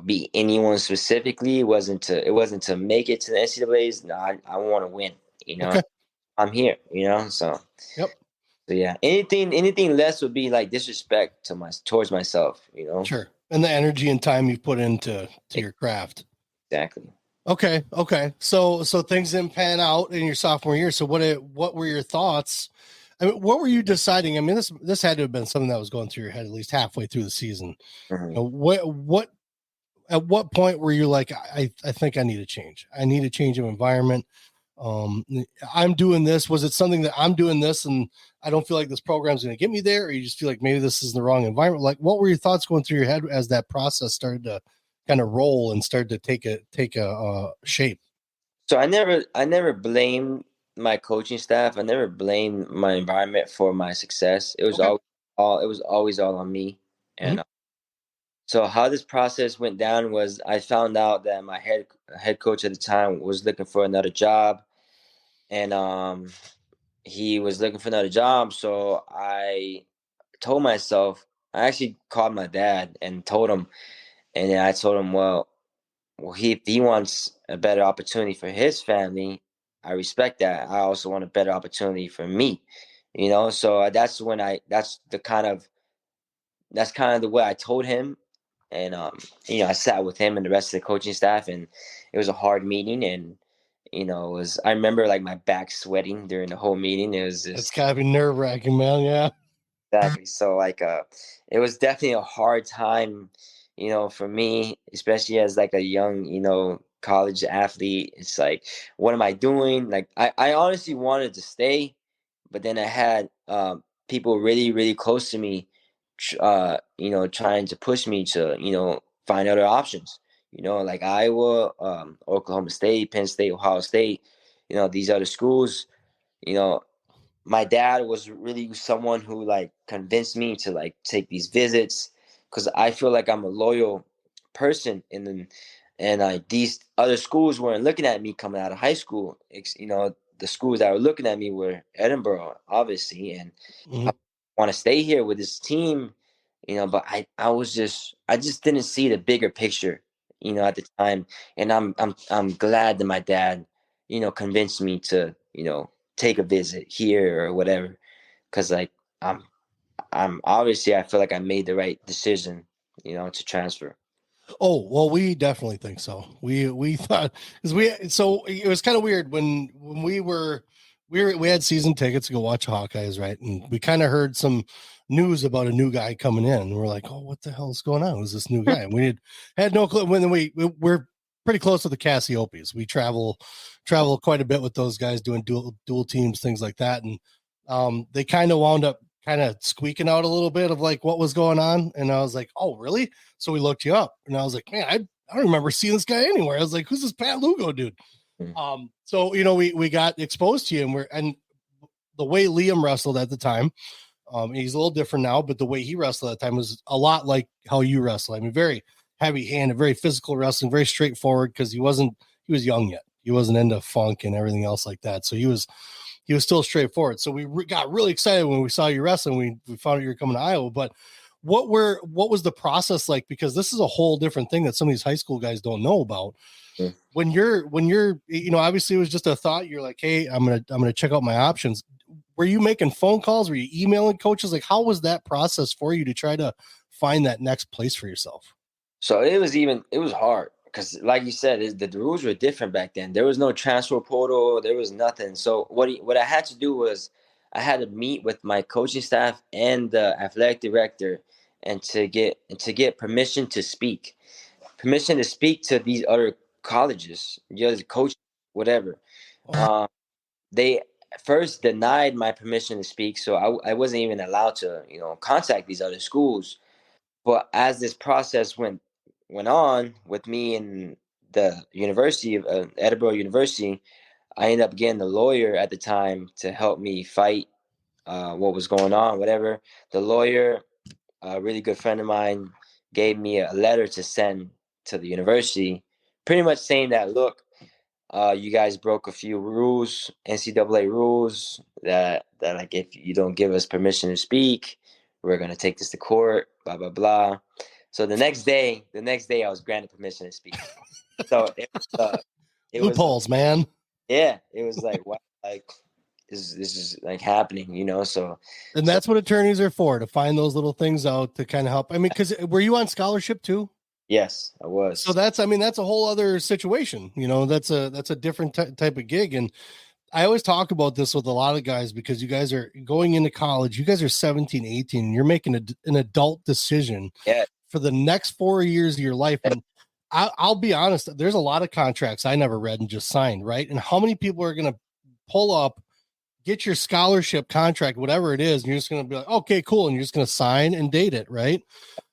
beat anyone specifically. It wasn't to make it to the NCAAs. No, I want to win. Okay. I'm here. So. Yep. So yeah, anything less would be disrespect towards myself. Sure. And the energy and time you put into your craft. Exactly. Okay. So things didn't pan out in your sophomore year. So what were your thoughts? I mean, what were you deciding? I mean, this had to have been something that was going through your head at least halfway through the season. Mm-hmm. At what point were you like, I think I need a change. I need a change of environment. I'm doing this. Was it something that I'm doing this and I don't feel like this program's going to get me there? Or you just feel like maybe this is the wrong environment? Like, what were your thoughts going through your head as that process started to kind of roll and started to take a shape? So I never blamed my coaching staff. I never blamed my environment for my success. It was Okay. it was always all on me. Mm-hmm. And so how this process went down was I found out that my head coach at the time was looking for another job, and he was looking for another job. So I told myself, I actually called my dad and told him, and then I told him, well, if he wants a better opportunity for his family, I respect that. I also want a better opportunity for me, you know. So that's kind of the way I told him, and you know, I sat with him and the rest of the coaching staff, and it was a hard meeting, and you know, it was I remember like my back sweating during the whole meeting. It was It's just gotta be nerve-wracking, man. Yeah. exactly. So like it was definitely a hard time, you know, for me, especially as like a young, you know, college athlete. It's like, what am I doing? Like I honestly wanted to stay, but then I had people really, really close to me you know, trying to push me to, you know, find other options. You know, like Iowa, Oklahoma State, Penn State, Ohio State, you know, these other schools, you know, my dad was really someone who like convinced me to like take these visits because I feel like I'm a loyal person, and then and these other schools weren't looking at me coming out of high school. You know, the schools that were looking at me were Edinburgh, obviously, and Mm-hmm. I want to stay here with this team, you know. But I just didn't see the bigger picture, you know, at the time, and I'm glad that my dad, you know, convinced me to, you know, take a visit here or whatever, because like i'm I'm obviously I feel like I made the right decision, you know, to transfer. Oh, well, we definitely think so. We thought because we so it was kind of weird when we had season tickets to go watch Hawkeyes, right? And we kind of heard some news about a new guy coming in. And we're like, oh, what the hell is going on? Who's this new guy? And we had no clue. When we're pretty close to the Cassiopes. We travel quite a bit with those guys doing dual teams, things like that. And they kind of wound up kind of squeaking out a little bit of like what was going on. And I was like, oh, really? So we looked you up, and I was like, man, I don't remember seeing this guy anywhere. I was like, who's this Pat Lugo dude? So you know, we got exposed to you, and the way Liam wrestled at the time, he's a little different now, but the way he wrestled at the time was a lot like how you wrestle. I mean, very heavy handed, very physical wrestling, very straightforward because he was young yet. He wasn't into funk and everything else like that. So he was still straightforward. So we got really excited when we saw you wrestling. We found out you were coming to Iowa, but what was the process like? Because this is a whole different thing that some of these high school guys don't know about. Yeah. When you're, you know, obviously it was just a thought. You're like, hey, I'm gonna check out my options. Were you making phone calls? Were you emailing coaches? Like, how was that process for you to try to find that next place for yourself? So it was hard because, like you said, the rules were different back then. There was no transfer portal. There was nothing. So what I had to do was I had to meet with my coaching staff and the athletic director, and to get permission to speak to these other colleges, the other coaches, whatever. Um, they first denied my permission to speak, so I wasn't even allowed to, you know, contact these other schools. But as this process went on with me and the University of Edinburgh University, I ended up getting a lawyer at the time to help me fight what was going on, whatever. The lawyer, a really good friend of mine, gave me a letter to send to the university, pretty much saying that, look, you guys broke a few rules, NCAA rules, that like if you don't give us permission to speak, we're gonna take this to court, blah blah blah. So the next day, I was granted permission to speak. So it was Loopholes, man. yeah, it was like wow, like this is like happening, you know. And So that's what attorneys are for, to find those little things out to kind of help. I mean, because were you on scholarship too? yes, I So was. that's, I mean, that's a whole other situation. You know, that's a different type of gig. And I always talk about this with a lot of guys because you guys are going into college. You guys are 17, 18. And you're making an adult decision Yeah, for the next 4 years of your life. And I'll be honest, there's a lot of contracts I never read and just signed, right? And how many people are going to pull up, get your scholarship contract, whatever it is, and you're just going to be like, okay, cool. And you're just going to sign and date it, right?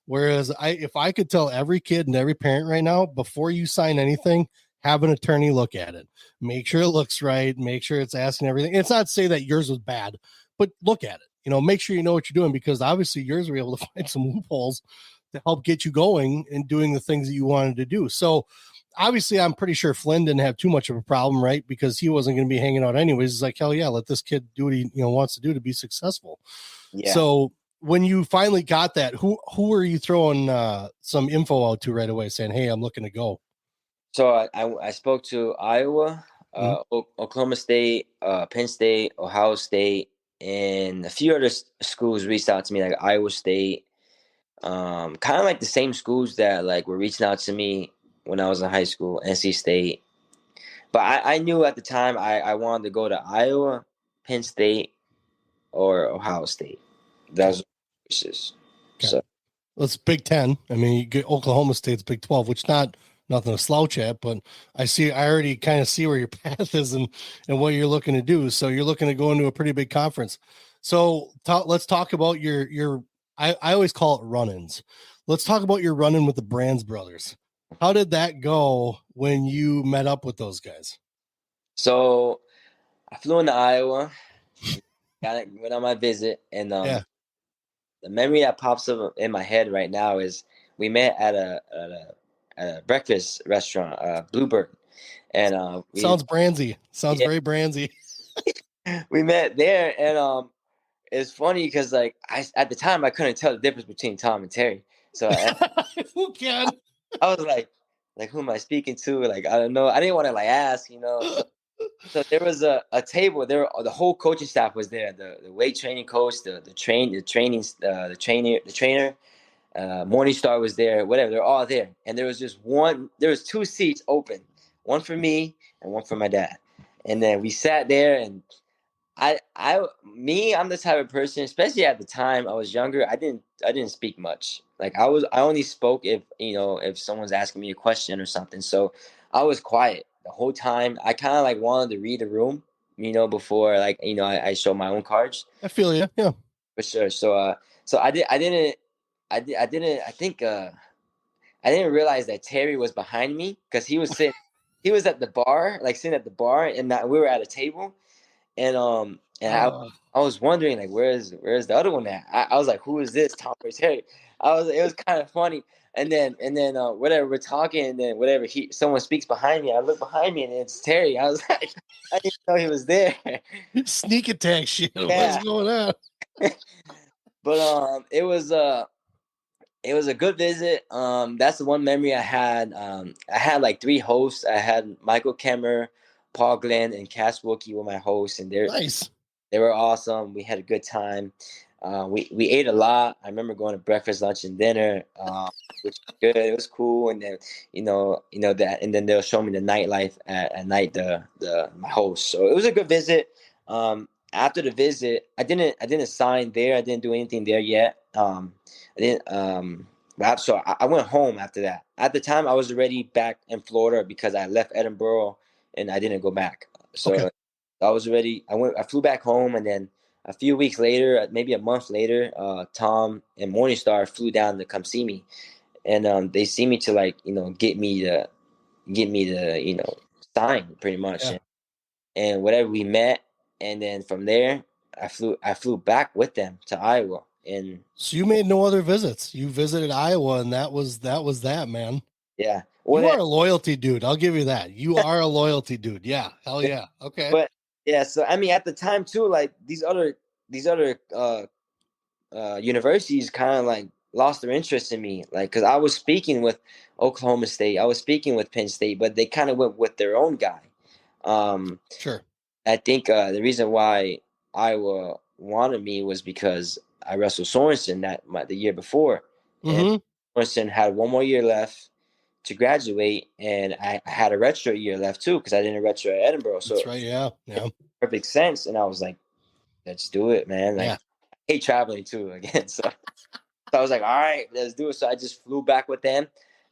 Whereas if I could tell every kid and every parent right now, before you sign anything, have an attorney look at it, make sure it looks right, make sure it's asking everything. It's not to say that yours was bad, but look at it, make sure you know what you're doing, because obviously yours were able to find some loopholes to help get you going and doing the things that you wanted to do. So obviously I'm pretty sure Flynn didn't have too much of a problem, right? Because he wasn't going to be hanging out anyways. It's like, hell yeah, let this kid do what he wants to do to be successful. Yeah. So when you finally got that, who are you throwing some info out to right away saying, hey, I'm looking to go? So I spoke to Iowa, Oklahoma State, Penn State, Ohio State, and a few other schools reached out to me, like Iowa State. Kind of like the same schools that like were reaching out to me when I was in high school, NC State. But I knew at the time I wanted to go to Iowa, Penn State, or Ohio State. Those wishes. Okay. So it's Big Ten. I mean, you get Oklahoma State's Big 12, which nothing to slouch at, but I already kind of see where your path is and what you're looking to do. So you're looking to go into a pretty big conference. So let's talk about your I always call it run-ins. Let's talk about your run-in with the Brands brothers. How did that go when you met up with those guys? So I flew into Iowa, went on my visit, and the memory that pops up in my head right now is we met at a breakfast restaurant, Bluebird, and sounds brandsy. Sounds very brandsy. We met there, and it's funny because like at the time I couldn't tell the difference between Tom and Terry. So who can? I was like who am I speaking to? Like I don't know. I didn't want to like ask, So there was a table there. The whole coaching staff was there. The weight training coach, the trainer, Morningstar was there. Whatever, they're all there. And there was just one. There was two seats open, one for me and one for my dad. And then we sat there, and I'm the type of person, especially at the time I was younger. I didn't speak much. Like I only spoke if someone's asking me a question or something. So I was quiet the whole time. I kind of like wanted to read the room, before I show my own cards. I feel you, yeah, for sure. So I didn't realize that Terry was behind me because he was at the bar, like sitting at the bar, and we were at a table. And I was wondering like where's the other one at? I was like, who is this? Tom or Terry? It was kind of funny. And then whatever, we're talking, and then whatever, someone speaks behind me. I look behind me and it's Terry. I was like, I didn't know he was there. Sneak attack shit. Yeah. What's going on? But it was a good visit. That's the one memory I had. I had like 3 hosts. I had Michael Kemmer, Paul Glenn, and Cass Wilkie were my hosts, and they were awesome. We had a good time. We ate a lot. I remember going to breakfast, lunch, and dinner, which was good. It was cool. And then that, and then they'll show me the nightlife at night. My host. So it was a good visit. After the visit, I didn't sign there. I didn't do anything there yet. I didn't. So I went home after that. At the time, I was already back in Florida because I left Edinburgh and I didn't go back. So I was ready. I flew back home, and then a few weeks later, maybe a month later, Tom and Morningstar flew down to come see me, and they see me to get me to sign pretty much, and whatever we met, and then from there I flew back with them to Iowa. And so you made no other visits. You visited Iowa, and that was that, man. Yeah. Well, you are a loyalty dude. I'll give you that. You are a loyalty dude. Yeah. Hell yeah. Okay. But yeah, so I mean, at the time too, like these other universities kind of like lost their interest in me, like because I was speaking with Oklahoma State, I was speaking with Penn State, but they kind of went with their own guy. Sure. I think the reason why Iowa wanted me was because I wrestled Sorensen the year before, and Sorensen had 1 more year left to graduate, and I had a redshirt year left too because I didn't redshirt at Edinburgh. So that's right, yeah. Perfect sense. And I was like, let's do it, man. Like, I hate traveling too again. So I was like, all right, let's do it. So I just flew back with them.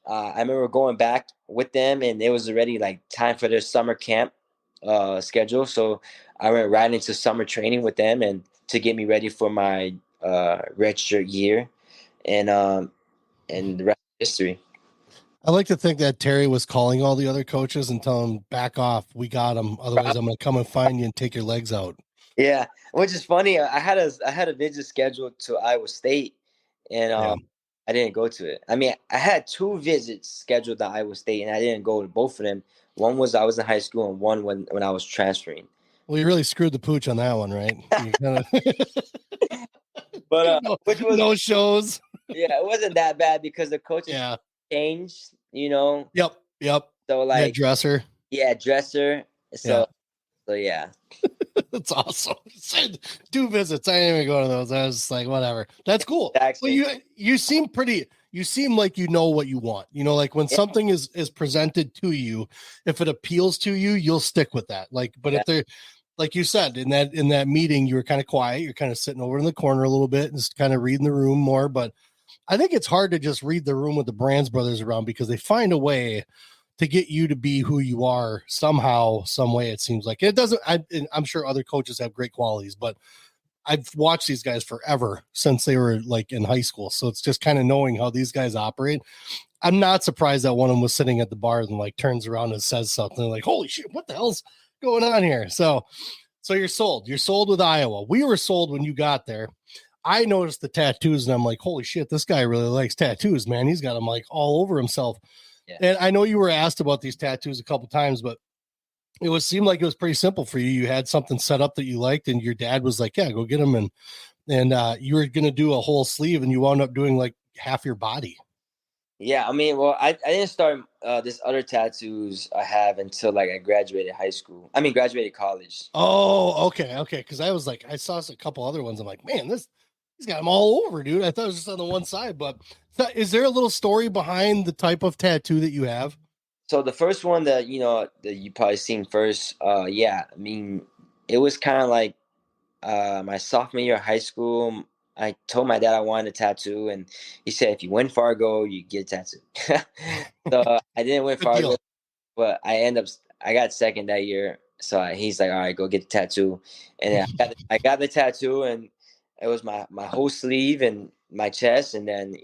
I remember going back with them, and it was already like time for their summer camp schedule. So I went right into summer training with them, and to get me ready for my redshirt year, and the rest of history. I like to think that Terry was calling all the other coaches and telling them, back off. We got them. Otherwise, I'm going to come and find you and take your legs out. Yeah. Which is funny. I had a visit scheduled to Iowa State, and I didn't go to it. I mean, I had 2 visits scheduled to Iowa State, and I didn't go to both of them. One was I was in high school, and one when I was transferring. Well, you really screwed the pooch on that one, right? You kinda... But which was no shows. Yeah, it wasn't that bad because the coaches changed, you know. Yep. So like dresser. Yeah, dresser. So yeah. That's awesome. 2 visits. I didn't even go to those. I was just like, whatever. That's cool. Exactly. Well, you seem like you know what you want. You know, like when something is presented to you, if it appeals to you, you'll stick with that. Like, but if they're, like you said, in that meeting, you were kind of quiet. You're kind of sitting over in the corner a little bit and just kind of reading the room more. But I think it's hard to just read the room with the Brands brothers around because they find a way to get you to be who you are somehow, some way. It seems like it doesn't. I'm sure other coaches have great qualities, but I've watched these guys forever since they were like in high school. So it's just kind of knowing how these guys operate. I'm not surprised that one of them was sitting at the bar and like turns around and says something like, holy shit, what the hell's going on here? So you're sold. You're sold with Iowa. We were sold when you got there. I noticed the tattoos and I'm like, holy shit, this guy really likes tattoos, man. He's got them like all over himself. Yeah. And I know you were asked about these tattoos a couple times, but it seemed like it was pretty simple for you. You had something set up that you liked, and your dad was like, "Yeah, go get them." And you were gonna do a whole sleeve, and you wound up doing like half your body. Yeah, I mean, well, I didn't start this other tattoos I have until like I graduated graduated college. Oh, okay. Because I was like, I saw a couple other ones. I'm like, man, he's got them all over, dude. I thought it was just on the one side, but is there a little story behind the type of tattoo that you have? So the first one that you probably seen first, I mean, it was kind of like my sophomore year of high school. I told my dad I wanted a tattoo, and he said, if you win Fargo, you get a tattoo. So I didn't win Fargo, but I got second that year. So he's like, all right, go get the tattoo. And then I got the tattoo, and it was my whole sleeve and my chest. And then,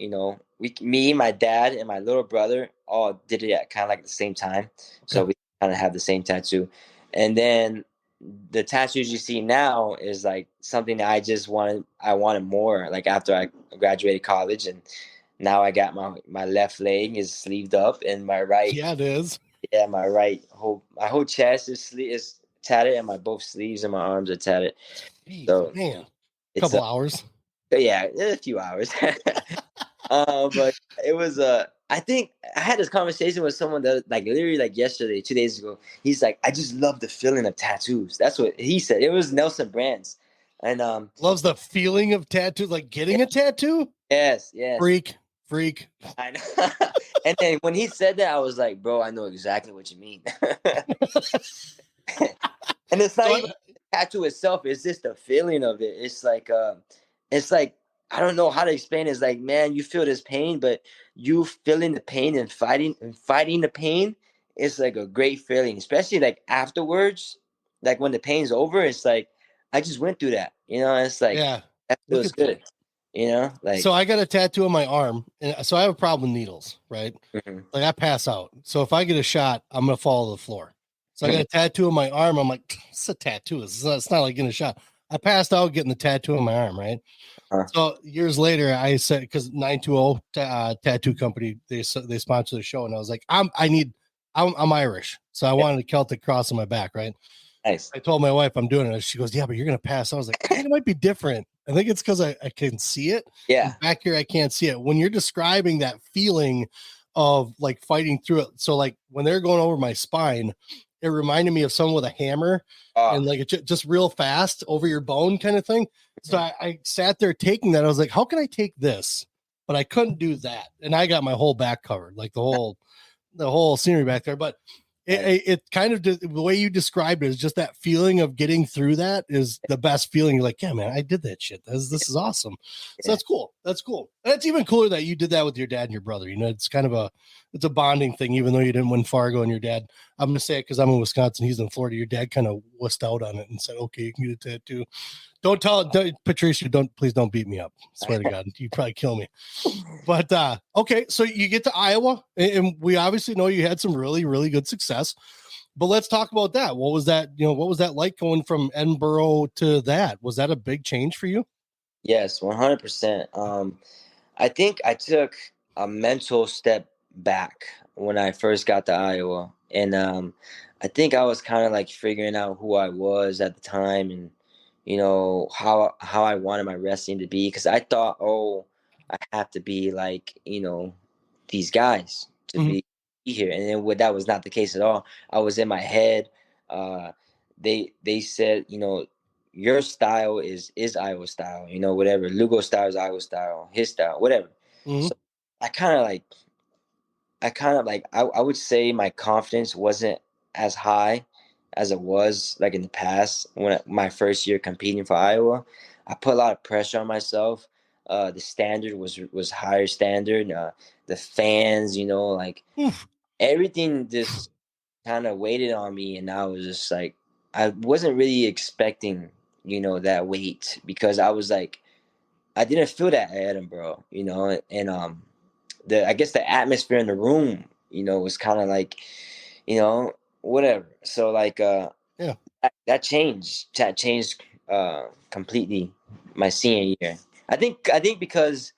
me, my dad, and my little brother all did it at kind of like the same time. So we kind of have the same tattoo. And then the tattoos you see now is like something that I wanted more, like after I graduated college, and now I got my left leg is sleeved up, and my right, it is, my whole chest is tatted, and my both sleeves and my arms are tatted. Jeez, so man, a couple hours, a few hours. But it was I think I had this conversation with someone that like literally like yesterday, 2 days ago. He's like, I just love the feeling of tattoos. That's what he said. It was Nelson Brands. And loves the feeling of tattoo, like getting a tattoo. Yes. Freak. I know. And then when he said that, I was like, bro, I know exactly what you mean. And it's not even the tattoo itself, it's just the feeling of it. It's like I don't know how to explain it. It's like, man, you feel this pain, but you feeling the pain and fighting the pain is like a great feeling, especially like afterwards, like when the pain's over. It's like, I just went through that, it's like, that feels good, like. So I got a tattoo on my arm, and so I have a problem with needles, right? Mm-hmm. Like I pass out. So if I get a shot, I'm going to fall to the floor. So I got a tattoo on my arm. I'm like, it's a tattoo. It's not like getting a shot. I passed out getting the tattoo on my arm, right? So years later, I said, because 920 tattoo company, they sponsor the show, and I was like, I'm Irish, so I wanted a Celtic cross on my back, right? Nice. I told my wife I'm doing it. She goes, yeah, but you're gonna pass. I was like, I think it might be different. I think it's because I can see it. Yeah. Back here, I can't see it. When you're describing that feeling of like fighting through it, so like when they're going over my spine, it reminded me of someone with a hammer and like it just real fast over your bone kind of thing. So I sat there taking that. I was like, how can I take this? But I couldn't do that. And I got my whole back covered, like the whole scenery back there. But it kind of, the way you described it is just that feeling of getting through that is the best feeling. You're like, yeah, man, I did that shit. This is awesome. So that's cool. And it's even cooler that you did that with your dad and your brother. It's kind of it's a bonding thing, even though you didn't win Fargo and your dad I'm going to say it because I'm in Wisconsin. He's in Florida. Your dad kind of wussed out on it and said, okay, you can get a tattoo. Patricia, please don't beat me up. I swear to God, you'd probably kill me. But, okay. So you get to Iowa, and we obviously know you had some really, really good success, but let's talk about that. What was that, what was that like going from Edinburgh to that? Was that a big change for you? Yes, 100%. I think I took a mental step back when I first got to Iowa. And I think I was kind of like figuring out who I was at the time and, how I wanted my wrestling to be. Because I thought, oh, I have to be like, these guys to be here. And then that was not the case at all. I was in my head. They said, your style is Iowa style, whatever. Lugo style is Iowa style, his style, whatever. So I kind of like, I would say my confidence wasn't as high as it was like in the past my first year competing for Iowa. I put a lot of pressure on myself. The standard was higher standard. The fans, like everything just kind of waited on me, and I was just like, I wasn't really expecting, that weight because I was like, I didn't feel that at Edinburgh, and I guess the atmosphere in the room, was kind of like, whatever. So like, yeah, that changed. That changed completely my senior year. I think because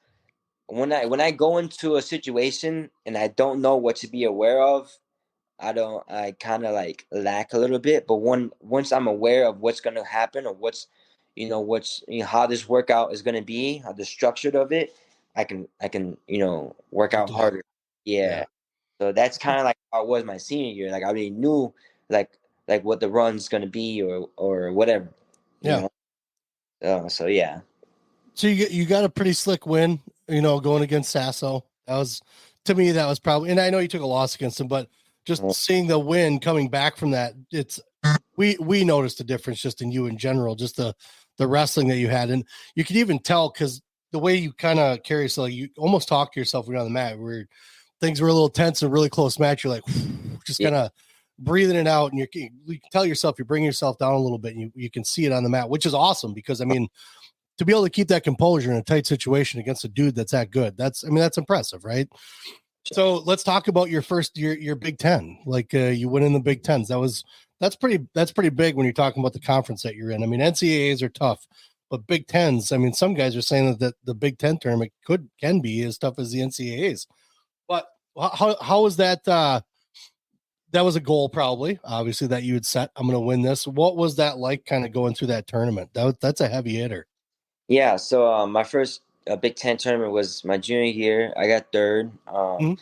when I go into a situation and I don't know what to be aware of, I kind of like lack a little bit. But once I'm aware of what's going to happen or how this workout is going to be, how the structure of it, I can work out harder. Yeah. So that's kind of like how it was my senior year. Like I already knew like what the run's going to be or whatever. You know? So yeah. So you got a pretty slick win, going against Sasso. That was, to me, that was probably, and I know you took a loss against him, but just seeing the win coming back from that, we noticed a difference just in you in general, just the wrestling that you had. And you could even tell because the way you kind of carry yourself, you almost talk to yourself when you're on the mat where things were a little tense and really close match. You're like, just kind of breathing it out. And you can tell yourself, you're bringing yourself down a little bit and you can see it on the mat, which is awesome because, I mean, to be able to keep that composure in a tight situation against a dude that's that good, that's impressive, right? So let's talk about your first your Big Ten. Like you win in the Big Tens. That's pretty big when you're talking about the conference that you're in. I mean, NCAAs are tough, but Big Tens. I mean, some guys are saying that the Big Ten tournament can be as tough as the NCAAs. But how was that? That was a goal, probably, obviously, that you had set. I'm going to win this. What was that like, kind of going through that tournament? That's a heavy hitter. Yeah, so my first Big Ten tournament was my junior year. I got third, and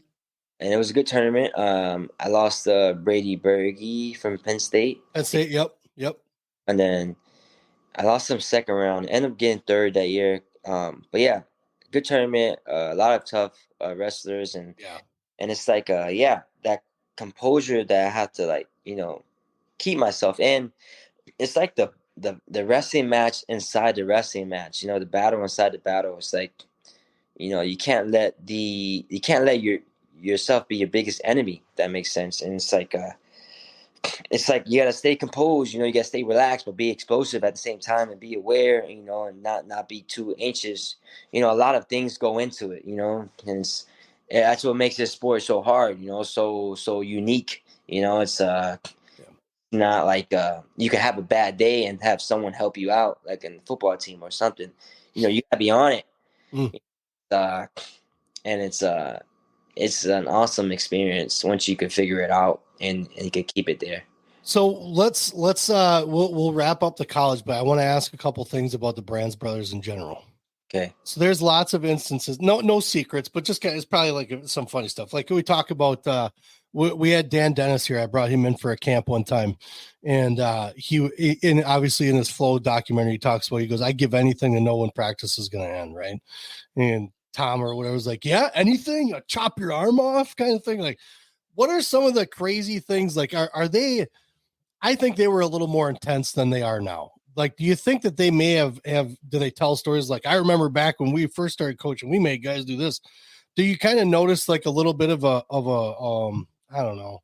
it was a good tournament. I lost Brady Berge from Penn State. Penn State, yep. And then I lost him second round. Ended up getting third that year. But yeah, good tournament. A lot of tough wrestlers, and it's like that composure that I have to like keep myself in. It's like the wrestling match inside the wrestling match, the battle inside the battle. It's like, you can't let yourself be your biggest enemy. If that makes sense. And it's like you gotta stay composed. You gotta stay relaxed, but be explosive at the same time, and be aware. And not be too anxious. A lot of things go into it. And that's what makes this sport so hard. So unique. It's not like you can have a bad day and have someone help you out, like in a football team or something. You gotta be on it. And it's an awesome experience once you can figure it out and you can keep it there. So we'll wrap up the college, but I want to ask a couple things about the Brands brothers in general. Okay. So there's lots of instances, no secrets, but just it's probably like some funny stuff. Like we talk about, we had Dan Dennis here. I brought him in for a camp one time, and obviously in his Flow documentary, he talks about, he goes, I give anything to know when practice is going to end. Right. And Tom or whatever was like, yeah, anything, chop your arm off kind of thing. Like, what are some of the crazy things? Like, are they, I think they were a little more intense than they are now. Like, do you think that they may have do they tell stories? Like, I remember back when we first started coaching, we made guys do this. Do you kind of notice like a little bit of a I don't know,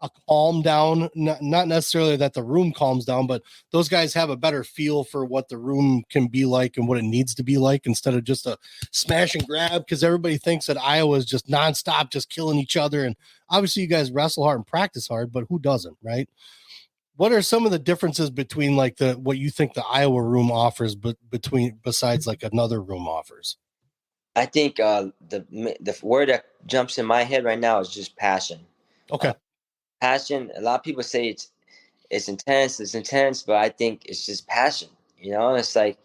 a calm down, not necessarily that the room calms down, but those guys have a better feel for what the room can be like and what it needs to be like instead of just a smash and grab, because everybody thinks that Iowa is just nonstop, just killing each other. And obviously you guys wrestle hard and practice hard, but who doesn't, right? What are some of the differences between like what you think the Iowa room offers, but besides like another room offers? I think the word that jumps in my head right now is just passion. Okay. Passion. A lot of people say it's intense, but I think it's just passion. It's like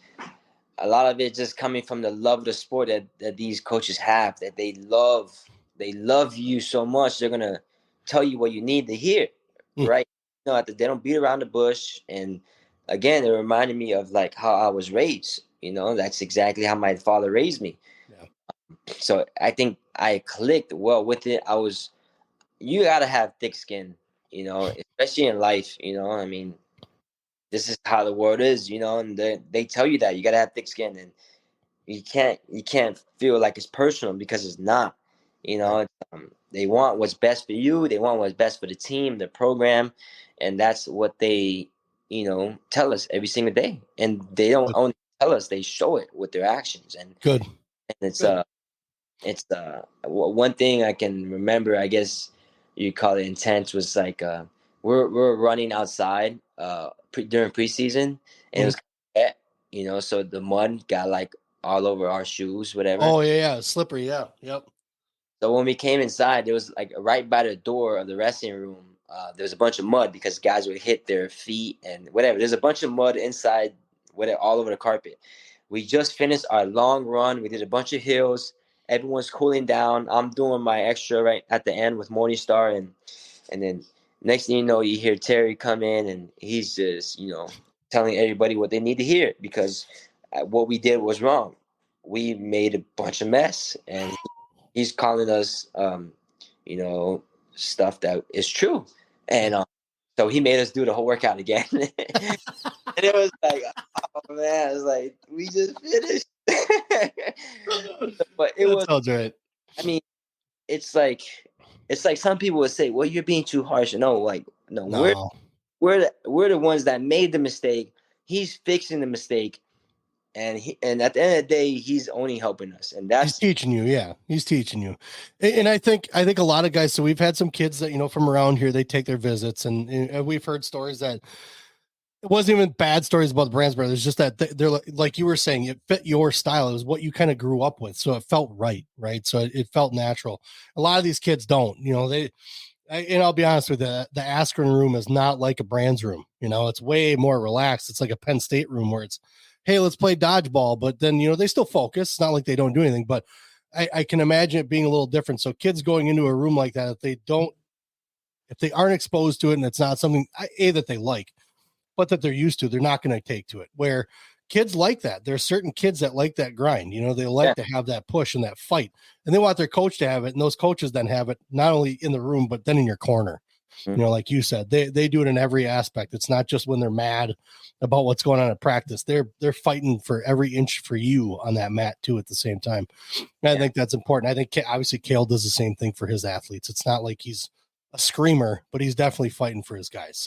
a lot of it just coming from the love of the sport that these coaches have, that they love you so much they're gonna tell you what you need to hear, right? They don't beat around the bush. And again, it reminded me of like how I was raised. That's exactly how my father raised me. Yeah. So I think I clicked well with it. You gotta have thick skin, especially in life. I mean, this is how the world is, and they tell you that you gotta have thick skin, and you can't feel like it's personal, because it's not. Right. They want what's best for you. They want what's best for the team, the program, and that's what they tell us every single day. And they don't only tell us; they show it with their actions. And good. And it's one thing I can remember. I guess you call it intense. Was like we're running outside during preseason, and it was wet, so the mud got like all over our shoes, whatever. Oh yeah, slippery. Yeah, yep. So when we came inside, there was like right by the door of the wrestling room. There was a bunch of mud because guys would hit their feet and whatever. There's a bunch of mud inside, all over the carpet. We just finished our long run. We did a bunch of hills. Everyone's cooling down. I'm doing my extra right at the end with Morningstar, and then next thing you know, you hear Terry come in, and he's just telling everybody what they need to hear, because what we did was wrong. We made a bunch of mess, and he's calling us stuff that is true, and so he made us do the whole workout again. And it was like, oh man, it's like we just finished. But it was, sounds right. I mean, it's like some people would say, well, you're being too harsh. No, we're the ones that made the mistake. He's fixing the mistake, and at the end of the day, he's only helping us, and he's teaching you. Yeah, he's teaching you. And I think a lot of guys. So we've had some kids that from around here. They take their visits, and we've heard stories that it wasn't even bad stories about the Brands brothers. Just that they're like you were saying, it fit your style. It was what you kind of grew up with, so it felt right. So it felt natural. A lot of these kids don't. And I'll be honest with you, the Askren room is not like a Brands room. It's way more relaxed. It's like a Penn State room where it's, hey, let's play dodgeball. But then, they still focus. It's not like they don't do anything, but I can imagine it being a little different. So kids going into a room like that, if they aren't exposed to it and it's not something that they like, but that they're used to, they're not going to take to it. Where kids like that. There's certain kids that like that grind. They like to have that push and that fight, and they want their coach to have it. And those coaches then have it not only in the room, but then in your corner. Like you said, they do it in every aspect. It's not just when they're mad about what's going on at practice. They're fighting for every inch for you on that mat too at the same time. And I think that's important. I think obviously Cale does the same thing for his athletes. It's not like he's a screamer, but he's definitely fighting for his guys.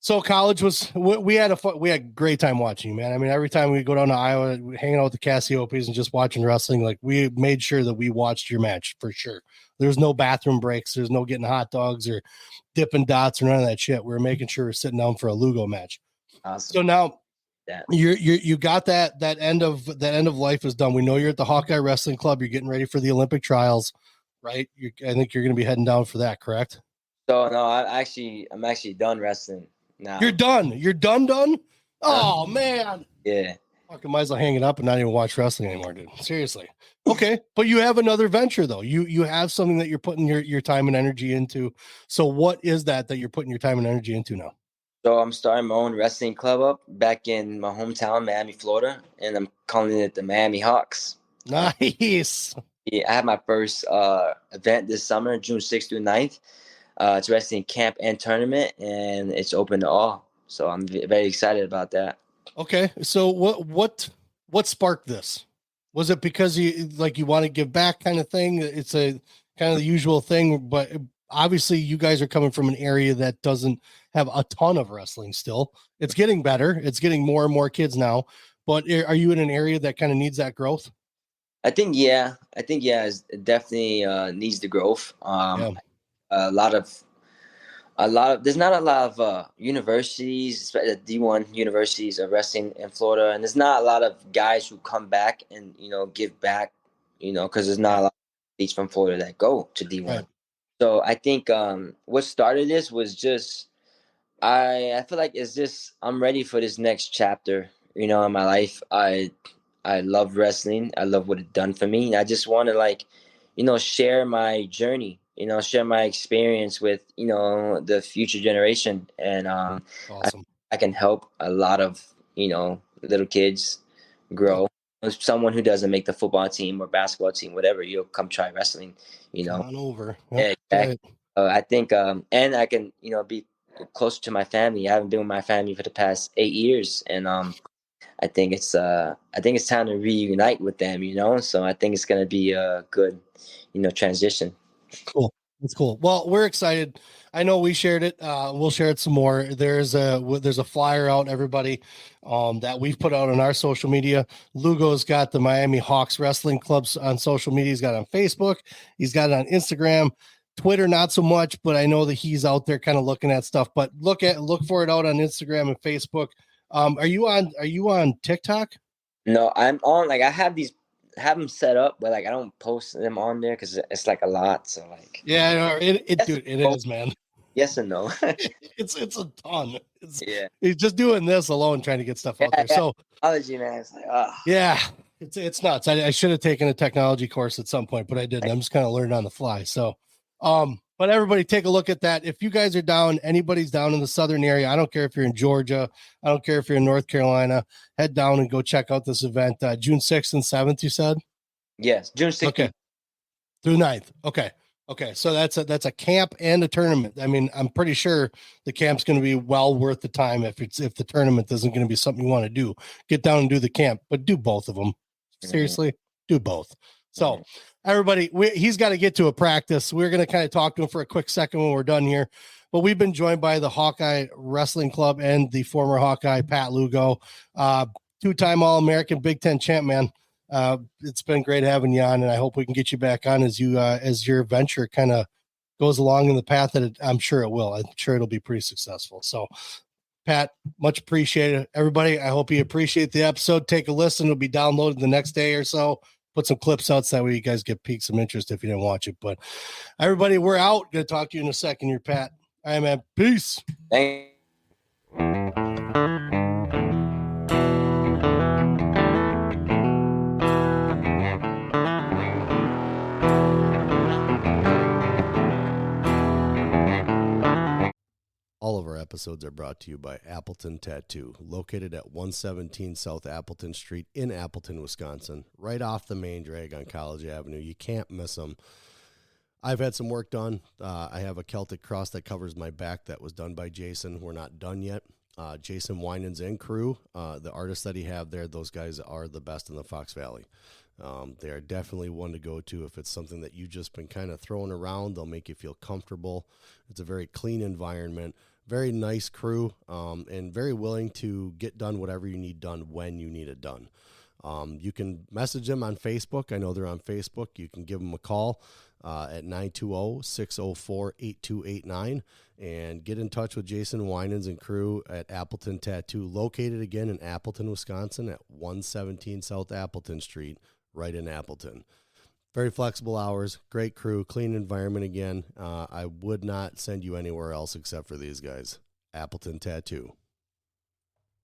So college was, we had a great time watching you, man. I mean, every time we go down to Iowa, hanging out with the Cassiopes and just watching wrestling, like we made sure that we watched your match for sure. There's no bathroom breaks. There's no getting hot dogs or dipping dots or none of that shit. We were making sure we're sitting down for a Lugo match. Awesome. So now you got that end of life is done. We know you're at the Hawkeye Wrestling Club. You're getting ready for the Olympic trials, right? I think you're going to be heading down for that, correct? So no, I'm actually done wrestling now. You're done. You're done. Oh man. Yeah. Fuck, I might as well hang it up and not even watch wrestling anymore, dude. Seriously. Okay, but you have another venture though. You have something that you're putting your time and energy into. So what is that you're putting your time and energy into now? So I'm starting my own wrestling club up back in my hometown, Miami, Florida, and I'm calling it the Miami Hawks. Nice. Yeah, I have my first event this summer, June 6th through 9th. It's wrestling camp and tournament, and it's open to all. So I'm very excited about that. Okay, so what sparked this? Was it because you want to give back kind of thing? It's a kind of the usual thing, but obviously you guys are coming from an area that doesn't have a ton of wrestling still. It's getting better. It's getting more and more kids now, but are you in an area that kind of needs that growth? I think, yeah, it definitely needs the growth. A lot of, there's not a lot of universities, D1 universities of wrestling in Florida, and there's not a lot of guys who come back and, give back, because there's not a lot of athletes from Florida that go to D1. Right. So I think what started this was just, I feel like it's just, I'm ready for this next chapter, in my life. I love wrestling. I love what it done for me. I just want to share my journey, share my experience with, the future generation. And awesome. I can help a lot of, little kids grow. Someone who doesn't make the football team or basketball team, whatever, you'll come try wrestling, Come on over. Yep. Yeah, exactly. I think, and I can, be closer to my family. I haven't been with my family for the past 8 years. And, I think it's time to reunite with them, So I think it's gonna be a good, transition. Cool. That's cool. Well, we're excited. I know we shared it. We'll share it some more. There's a flyer out, everybody, that we've put out on our social media. Lugo's got the Miami Hawks Wrestling Clubs on social media. He's got it on Facebook. He's got it on Instagram. Twitter, not so much, but I know that he's out there kind of looking at stuff. But look for it out on Instagram and Facebook. Are you on TikTok? No, I'm on. Like, I have them set up, but I don't post them on there because it's a lot. So yeah, it is, man. Yes and no. it's a ton. He's just doing this alone, trying to get stuff out there. So technology, man, it's yeah, it's nuts. I should have taken a technology course at some point, but I didn't. I'm just kind of learning on the fly. So, but everybody take a look at that. If you guys are down, anybody's down in the southern area, I don't care if you're in Georgia, I don't care if you're in North Carolina, head down and go check out this event. June 6th and 7th, you said? Yes, June 6th. Okay. Through 9th. Okay. So that's a camp and a tournament. I mean, I'm pretty sure the camp's going to be well worth the time if the tournament isn't going to be something you want to do. Get down and do the camp, but do both of them. Seriously, do both. So everybody, he's got to get to a practice. We're going to kind of talk to him for a quick second when we're done here. But we've been joined by the Hawkeye Wrestling Club and the former Hawkeye, Pat Lugo, two-time All-American Big Ten champ, man. It's been great having you on, and I hope we can get you back on as your venture kind of goes along in the path that I'm sure it will. I'm sure it'll be pretty successful. So, Pat, much appreciated. Everybody, I hope you appreciate the episode. Take a listen. It'll be downloaded the next day or so. Put some clips out so that way you guys get piqued some interest if you didn't watch it. But everybody, we're out. Gonna talk to you in a second here, Pat. All right, man. Peace. Thanks. All of our episodes are brought to you by Appleton Tattoo, located at 117 South Appleton Street in Appleton, Wisconsin, right off the main drag on College Avenue. You can't miss them. I've had some work done. I have a Celtic cross that covers my back that was done by Jason. We're not done yet. Jason Winans and crew, the artists that he have there, those guys are the best in the Fox Valley. They are definitely one to go to if it's something that you've just been kind of throwing around. They'll make you feel comfortable. It's a very clean environment, very nice crew, and very willing to get done whatever you need done when you need it done. You can message them on Facebook. I know they're on Facebook. You can give them a call at 920-604-8289 and get in touch with Jason Winans and crew at Appleton Tattoo, located again in Appleton, Wisconsin at 117 South Appleton Street, right in Appleton. Very flexible hours, great crew, clean environment again. I would not send you anywhere else except for these guys. Appleton Tattoo.